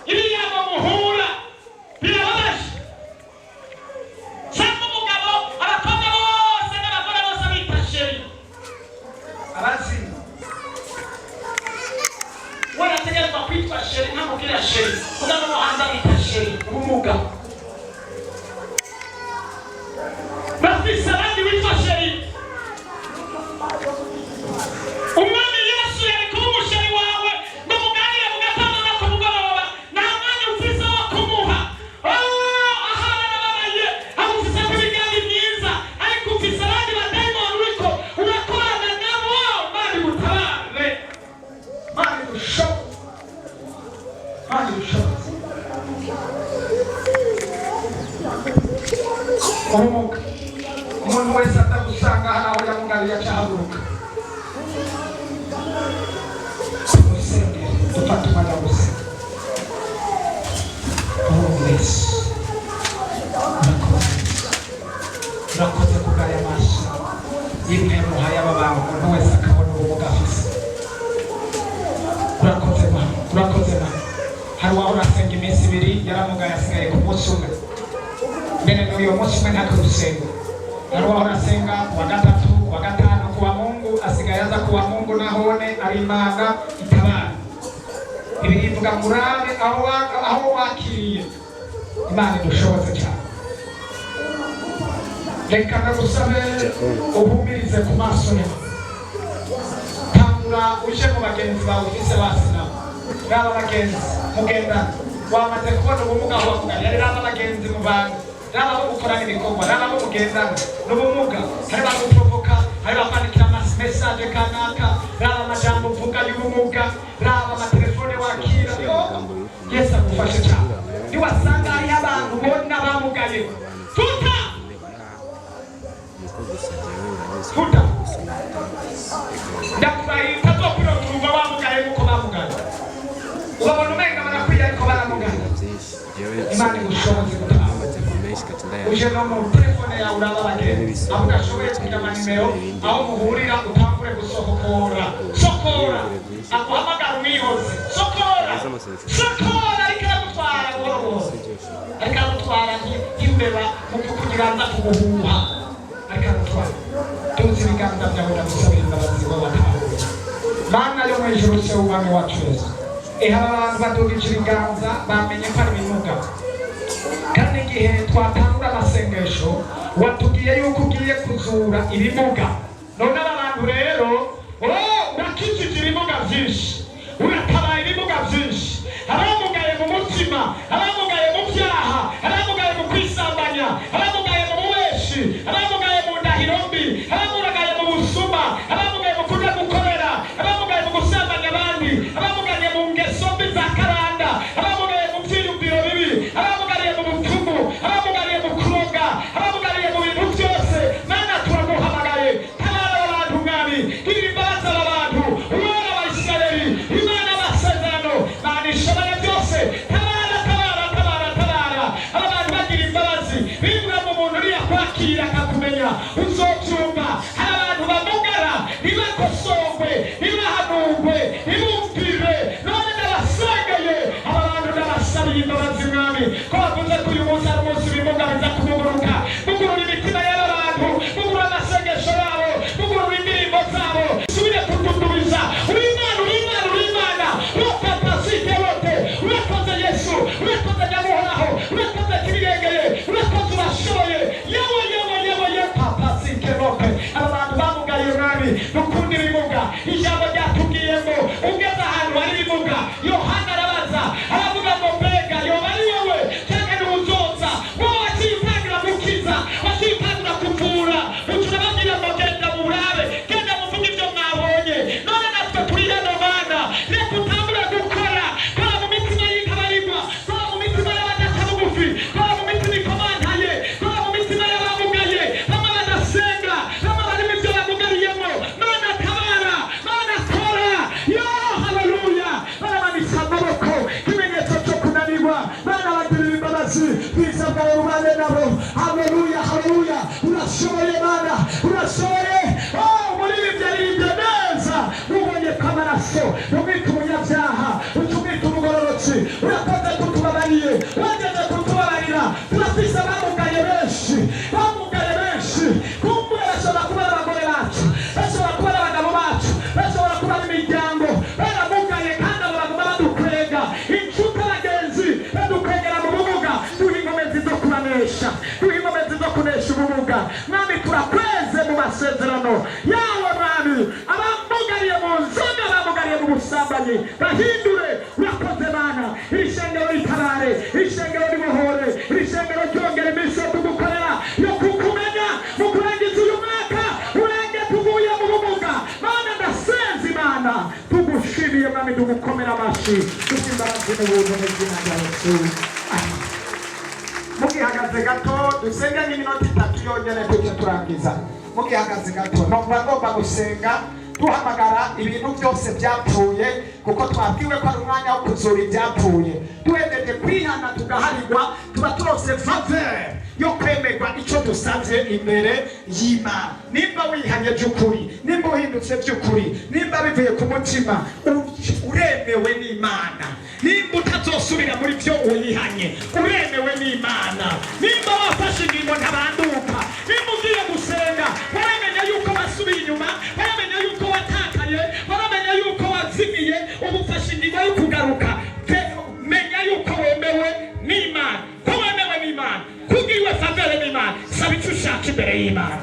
iriya muhura birababaje. Sanga umugabo, abakobwa bose n'abagore bose bita sheri. Abazi warategerezwa kwitwa sheri, ntamubwira sheri, kugana umuhanda bita sheri. Ubumuga bafise abandi bitwa sheri. Umwami Yesu yari kuba umusheri wawe ngo muganire mu gatondo no ku mugoroba, nta mwanya ufise wo kumuha. Ahana n'ababaye agufise imigambi myiza, ariko ufise abandi badayimoni uriko urakorana nabo. Mani gutabare, mani gushoboze. Ubumuga umuntu wese atagusanga hano aho yamugariye acahaguruka. Dufata umwanya gusa. Yesu urakoze kugaya amaso y'imwemu hayaba bawe, umuntu wese akabona ubumuga afise. Urakoze Mana. Hari uwaho urasenga iminsi 2 yaramugaye asigaye ku munsi umwe. Mbere n'uyu munsi umwe ntatwe dusenga. Hari uwaho urasenga kuwa 3, kuwa 5, kuwa Mungu asigaye aza kuwa Mungu nahone ari Imana itabara. Ibi ivuga ngo urabe aho wakiriye. Imana idushoboze cyane. Reka ndagusabe uhumirize ku maso yawe. Tangura uje mu bagenzi bawe ufise basina. Raba abagenzi mugenda wamaze kubona ubumuga aho wakugana. Raba abagenzi mu bantu, raba abo gukorana ibikorwa, raba abo mugendana n'ubumuga. Hari baguprovoka, hari bakwandikira message kanaka, raba amajambo uvuga y'ubumuga, raba amatelefone wakira. Yesu agufashe cyane. Niwasanga hari abantu bona bamugaye tuta futa ndakubaye utazokwira kuruva bamugaye muko bamugaye ubabona umenga barakwiye ariko baramugaye Imana igushoboze gutaha uje no mu telefone yawe urababage aho udashoboye kugira amanimero aho muhurira utangure gusokora aguhamagara umwihoze sokora ariko aramutwara buhoro ariko aramutwara nk'imbeba mu kugiranza kumuhuha ariko aramutwara tuzi ibiganza byawe ndagusabira imbabazi wowe watahuye Mana yo mu ijuru se umwami wacu Yesu abantu badugije ibiganza bamenye ko ari ibimuga kandi igihe twatangura amasengesho watubwiye yuko ugiye kuzura ibimuga none abantu rero urakijije ibimuga byinshi uratabaye ibimuga byinshi abamugaye mu mutima abamugaye mu byaha abamugaye mu kwisambanya abamugaye mu bubeshi abamugaye mu ndahiro mbi abamugaye mu busuma abamugaye mu kuja gukorera abamugaye mu gusambanya abandi abamugaye mu ngeso mbi za karanda abamugaye mu byiyumviro bibi abamugaye mu bupfumu abamugaye mu kuroga abamugaye mu bintu byose Mana turaguhamagaye tabara abantu mwami girira imbabazi abantu Umwana wa Isirayeli Imana y'amasezerano Mana ishobora byose tabara abantu bagira imbabazi bimwe mu muntu uriya kwakira akakumenya uzobyumva hari abantu bamugara ntibakosogwe ntibahanurwe ntibumvire none ndabasengeye aba bantu ndabasabiye imbabazi mwami ko bavuze ko uyu munsi ari umunsi ibimuga biza kumuguruka mugurura imitima y'aba bantu mugurura amasengesho yabo mugurura indirimbo zabo subire kududubiza uri Imana urakoze wote urakoze Yesu urakoze Nyamuhoraho urakoze Kibirengeye urakoze urashoboye yewe papa sikerope aba bantu bamugaye mwami mukunda ibimuga ijambo ryatubwiye ngo ugeze ahantu hari ibimuga Yohana arabaza aravuga ngo mbega yoba ari wowe cyangwa ni uzoza wowe wakitangira gukiza wakitangira kuvura uturababwira ngo genda murabe genda muvuge ibyo mwabonye none natwe turi hano Mana reka utangure gukora kora mu mitima y'intabarigwa kora mu mitima y'abadaca bugufi kora mu mitima ikomantaye kora mu mitima y'abamugaye bamwe badasenga bamwe barimo ibyo bamugariyemo Mana tabara Mana kora haleluya baramanitse amaboko ikimenyetso cyo kunanirwa Mana bagirira imbabazi bwiza bwawe bubane nabo haleluya urashoboye Mana urashoboye muri ibi byaririmbye neza ubonye ko amaraso umwita umunyabyaha utumwita umugororotsi urakoze kutubabariye wageze kutubabarira turafise abamugaye benshi kumbure bashobora kuba ari abagore bacu bashobora kuba ari abagabo bacu bashobora kuba ari imiryango baramugaye kandi abo baguma badukwega inshuti abagenzi badukwegera mu bumuga duha inkomezi zo kubanesha duha inkomezi zo kunesha ubumuga mwami turakweze mu masezerano yawe mwami abamugariye mu nzoga abamugariye mu busambanyi bahindure urakoze Mana iri shengero ritabare iri shengero ribohore iri shengero ryongera iminsi yo kugukorera yo kukumenya mu kurangiza uyu mwaka urenge tuvuye mu bumuga Mana ndasenze Imana tugushimiye mwami tugukomera amashyi dusimbabazi n'ubuntu n'izina rya Yesu mugihagaze gato dusenge nk'iminota 3 yonyine tujye turangiza mugihagaze gato ngomba gusenga duhamagara ibintu byose byapfuye kuko twabwiwe ko ari umwanya wo kuzura ibyapfuye duhejeje kwihana tugaharirwa tuba turose faveur yo kwemerwa icyo dusabye imbere y'Imana nimba wihanye by'ukuri nimba uhindutse by'ukuri nimba bivuye ku mutima uremewe n'Imana nimba utazosubira muri byo uyihanye uremewe n'Imana nimba wafashe ingingo ntabanduka nimba ugiye gusenga waramenye yuko basubiye inyuma waramenye yuko watakaye waramenye yuko wazimiye ubufashe ingingo yo kugaruka menya yuko wemewe n'Imana ko wemewe n'Imana kugiwe faveur n'Imana saba icyo ushaka imbere y'Imana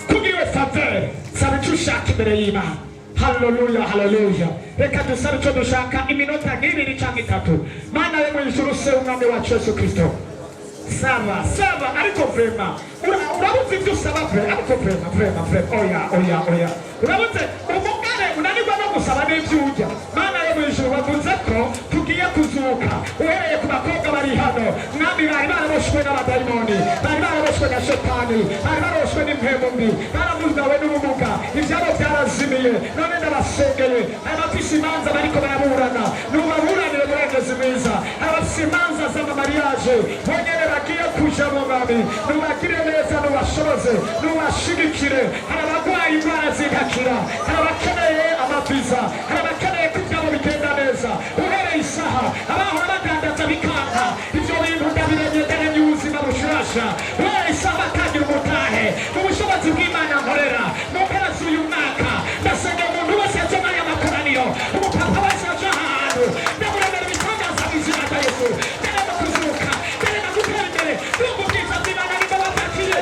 kugiwe faveur saba icyo ushaka imbere y'Imana haleluya reka dusabe icyo dushaka iminota nk'ibiri cyangwa 3 Mana yo mu ijuru se umwami wacu Yesu Kristo saba ariko vrema urabuze ibyo usaba ariko vrema oya urabuze umugare unanirwa no gusaba n'ibyo urya Mana yo mu ijuru bavuze ko tugiye kuzuka uhereye ku bakobwa bari hano mwami bari baraboshwe n'abadayimoni bari baraboshwe na shetani bari baraboshwe n'impemu mbi baramugawe n'ubumuga ibyabo byarazimiye none ndabasengeye abafise imanza bariko baraburana nubaburanire murengezi mwiza abafise imanza z'amamariyaje bonyene bagiye kuja mu mwami nubagire neza nubashoboze nubashigikire hari abagwaye indwara zigakira hari abakeneye amaviza hari abakeneye ko ibyabo bigenda neza uhereye isaha abahora badandaza bikanka ivyo bintu ndabiremye ndaremye ubuzima bushasha uhereye isaha bakagira umutahe mu bushobozi bw'Imana nkorera mu mpera z'uyu mwaka ndasenge umuntu wese yazomaye amakoraniro umupapa wese aje ahantu ndamuremera ibitangaza mu izina rya Yesu ndarema kuzuka ndarema gutera imbere n'ubwo bwiza bw'Imana nibwo bapakiye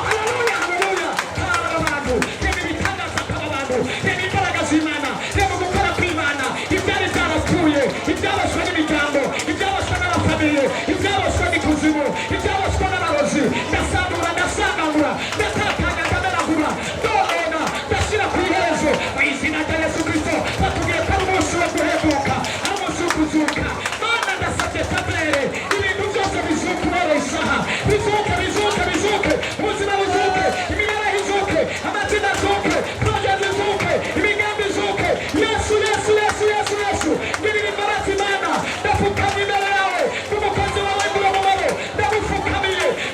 haleluya haleluya kaba abantu reba ibitangaza kaba abantu reba imbaraga z'Imana reba gukora kw'Imana ibyari byarapfuye ibyabashwe n'imiryango ibyabashwe n'abafamiye ibyabashwe n'ikuzimu ibyabashwe n'abarozi ndasambura ndasangamura ndatatanya ndamenagura ndonona ndashyira ku iherezo mu izina rya Yesu Kristo batubwiye ko ari umunsi wo guhemuka ari umunsi wo kuzuka Mana ndasabye Sabrere ibintu byose bizuke uhereye isaha bizuke bizuke bizuke ubuzima buzuke imibereho izuke amazina azuke project izuke imigambi izuke Yesu Yesu Yesu Yesu Yesu ngirira imbabazi Mana ndapfukamye imbere yawe n'umukozi wawe nguromumaro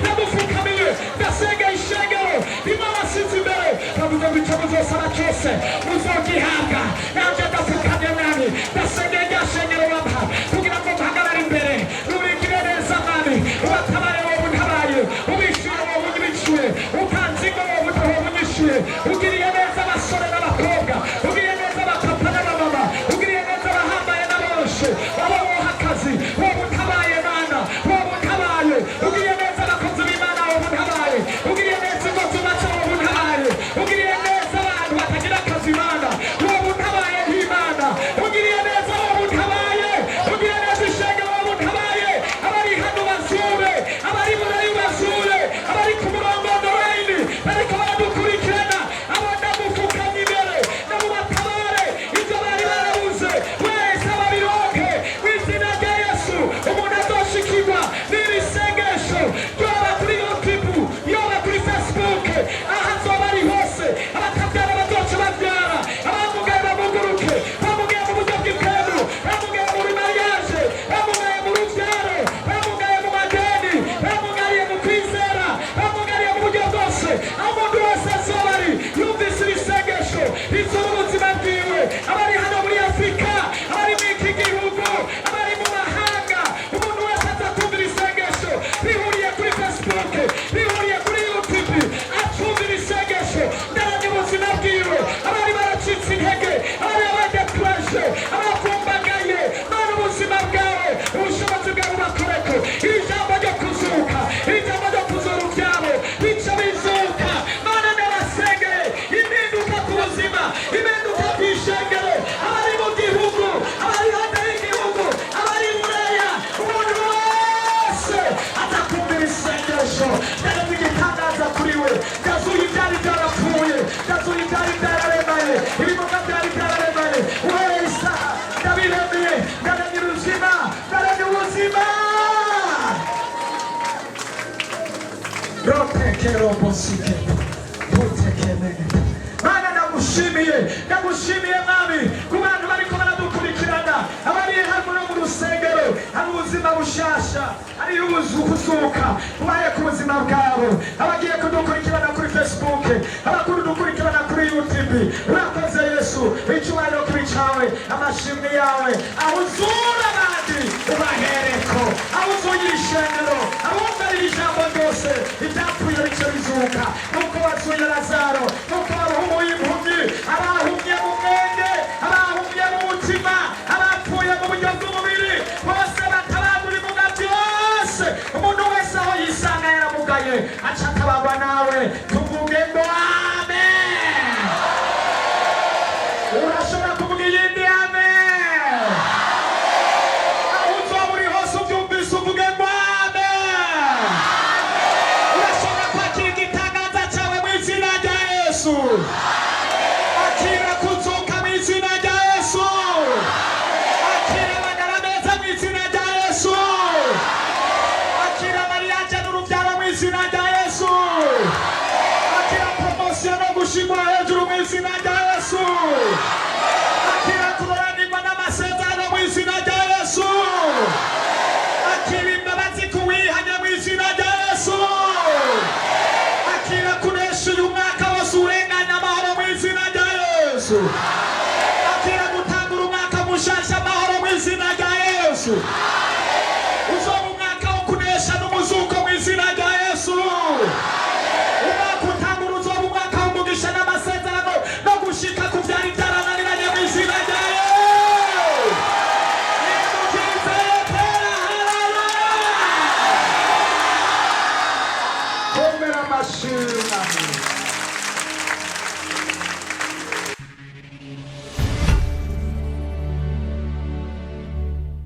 ndagupfukamiye ndasenga ishengero Imana sinzi imbere bavuga ngo icyo muzosaba cyose muzogihabwa nanjye ndapfukamye mwami ndasengera rya shengero bampa kugira ngo mpagarare imbere rubigire neza mwami ubatabare wowe untabaye ubishyure wowe unyibishyuye ukanziga wowe unyishyuye ugiriye neza abasore n'abakobwa ugiriye neza abapapa n'abamama ugiriye neza abahambaye n'aboroshe wowe woha akazi wowe untabaye Mana wowe untabaye ugiriye neza abakozi b'Imana wowe untabaye ugiriye neza ingo zubatse wowe untabaye ugiriye neza abantu batagira akazi Mana wowe untabaye nk'Imana ugiriye neza wowe untabaye ugiriye neza ishengero wowe untabaye abari hano bazure abari muri bazure abari ku murongo online bariko baradukurikirana abo ndagupfukamye imbere ndamubatabare ibyo bari barabuze wese ababironke mu izina rya Yesu umuntu azoshikirwa n'iri sengesho ryoba kuri YouTube yoba kuri Facebook aho azoba ari hose abatabyara bazoca babyara abamugaye bamuguruke bamugaye mu buryo bw'ipemu bamugaye muri mariage bamugaye mu rubyaro bamugaye mu madeni bamugaye mu kwizera bamugaye mu buryo bwose aho umuntu wese azoba ari yumvise iri sengesho rizura ubuzima bwiwe abari hano muri Afurika abari muri iki gihugu abari mu mahanga umuntu wese azatumvira isengesho bihuriye kuri Facebook bihuriye kuri YouTube acumvira isengesho ndaramye ubuzima bwiwe abari baracitse intege abari badekuraje abakumbagaye Mana ubuzima bwawe ubushobozi bwawe bubakoreko iri jambo ryo kuzuka iri jambo ryo kuzura ibyabo bica bizuka Mana ndabasengeye impinduka ku buzima impinduka ku ishengero abari mu gihugu abari hanze y'igihugu abari Buraya umuntu wese atakumvira isengesho ndaramye igitangaza kuri we ndazuye ibyari byarapfuye ndazuye ibyari byararemaye ibikorwa byari byararemaye uhereye isaha ndabiremeye ndaramye ubuzima ndaramye ubuzima rotekero bosike potekemene Mana ndagushimiye mwami ku bantu bariko baradukurikirana abari hano mu rusengero hari ubuzima bushasha hari kuzuka ubaye ku buzima bwabo abagiye kudukurikirana kuri Facebook abakudukurikirana kuri YouTube urakoze Yesu icyubahiro kuri cawe amashimwe yawe ahuzura abandi ubahereko ahuzuye ishengero ahuzarira ijambo ryose ibyapfuye bice bizuka nuko wasuye Lazaro nuko waruhumuye impumyi abahumye mu mwenge abahumye mu mutima abapfuye mu buryo bw'umubiri bose batabagura imuga byose umuntu wese aho yisanga yaramugaye aca akabagwa nawe tuvuge ngo amen urashobora kuvuga iyindi amen aho uzoba uri hose ubyumvise uvuge ngo amen urashobora kwakira igitangaza cyawe mu izina rya Yesu akira kuzuka mu izina rya Yesu gushimwa hejuru mu izina rya Yesu. Akira kuroranirwa n'amasezerano mu izina rya Yesu. Akira imbabazi kuwihanya mu izina rya Yesu. Akira kunesha uyu mwaka wose urenganya amahoro mu izina rya Yesu. Akira gutangura umwaka mushasha amahoro mu izina rya Yesu. Uzoba umwaka wo kunesha n'umuzuko mu izina rya Yesu. Umwaka utangura uzoba umwaka w'umugisha n'amasezerano no gushika ku byari byarananiranye mu izina rya Yesu. Nimukize tera haleluya. Komera amashyi.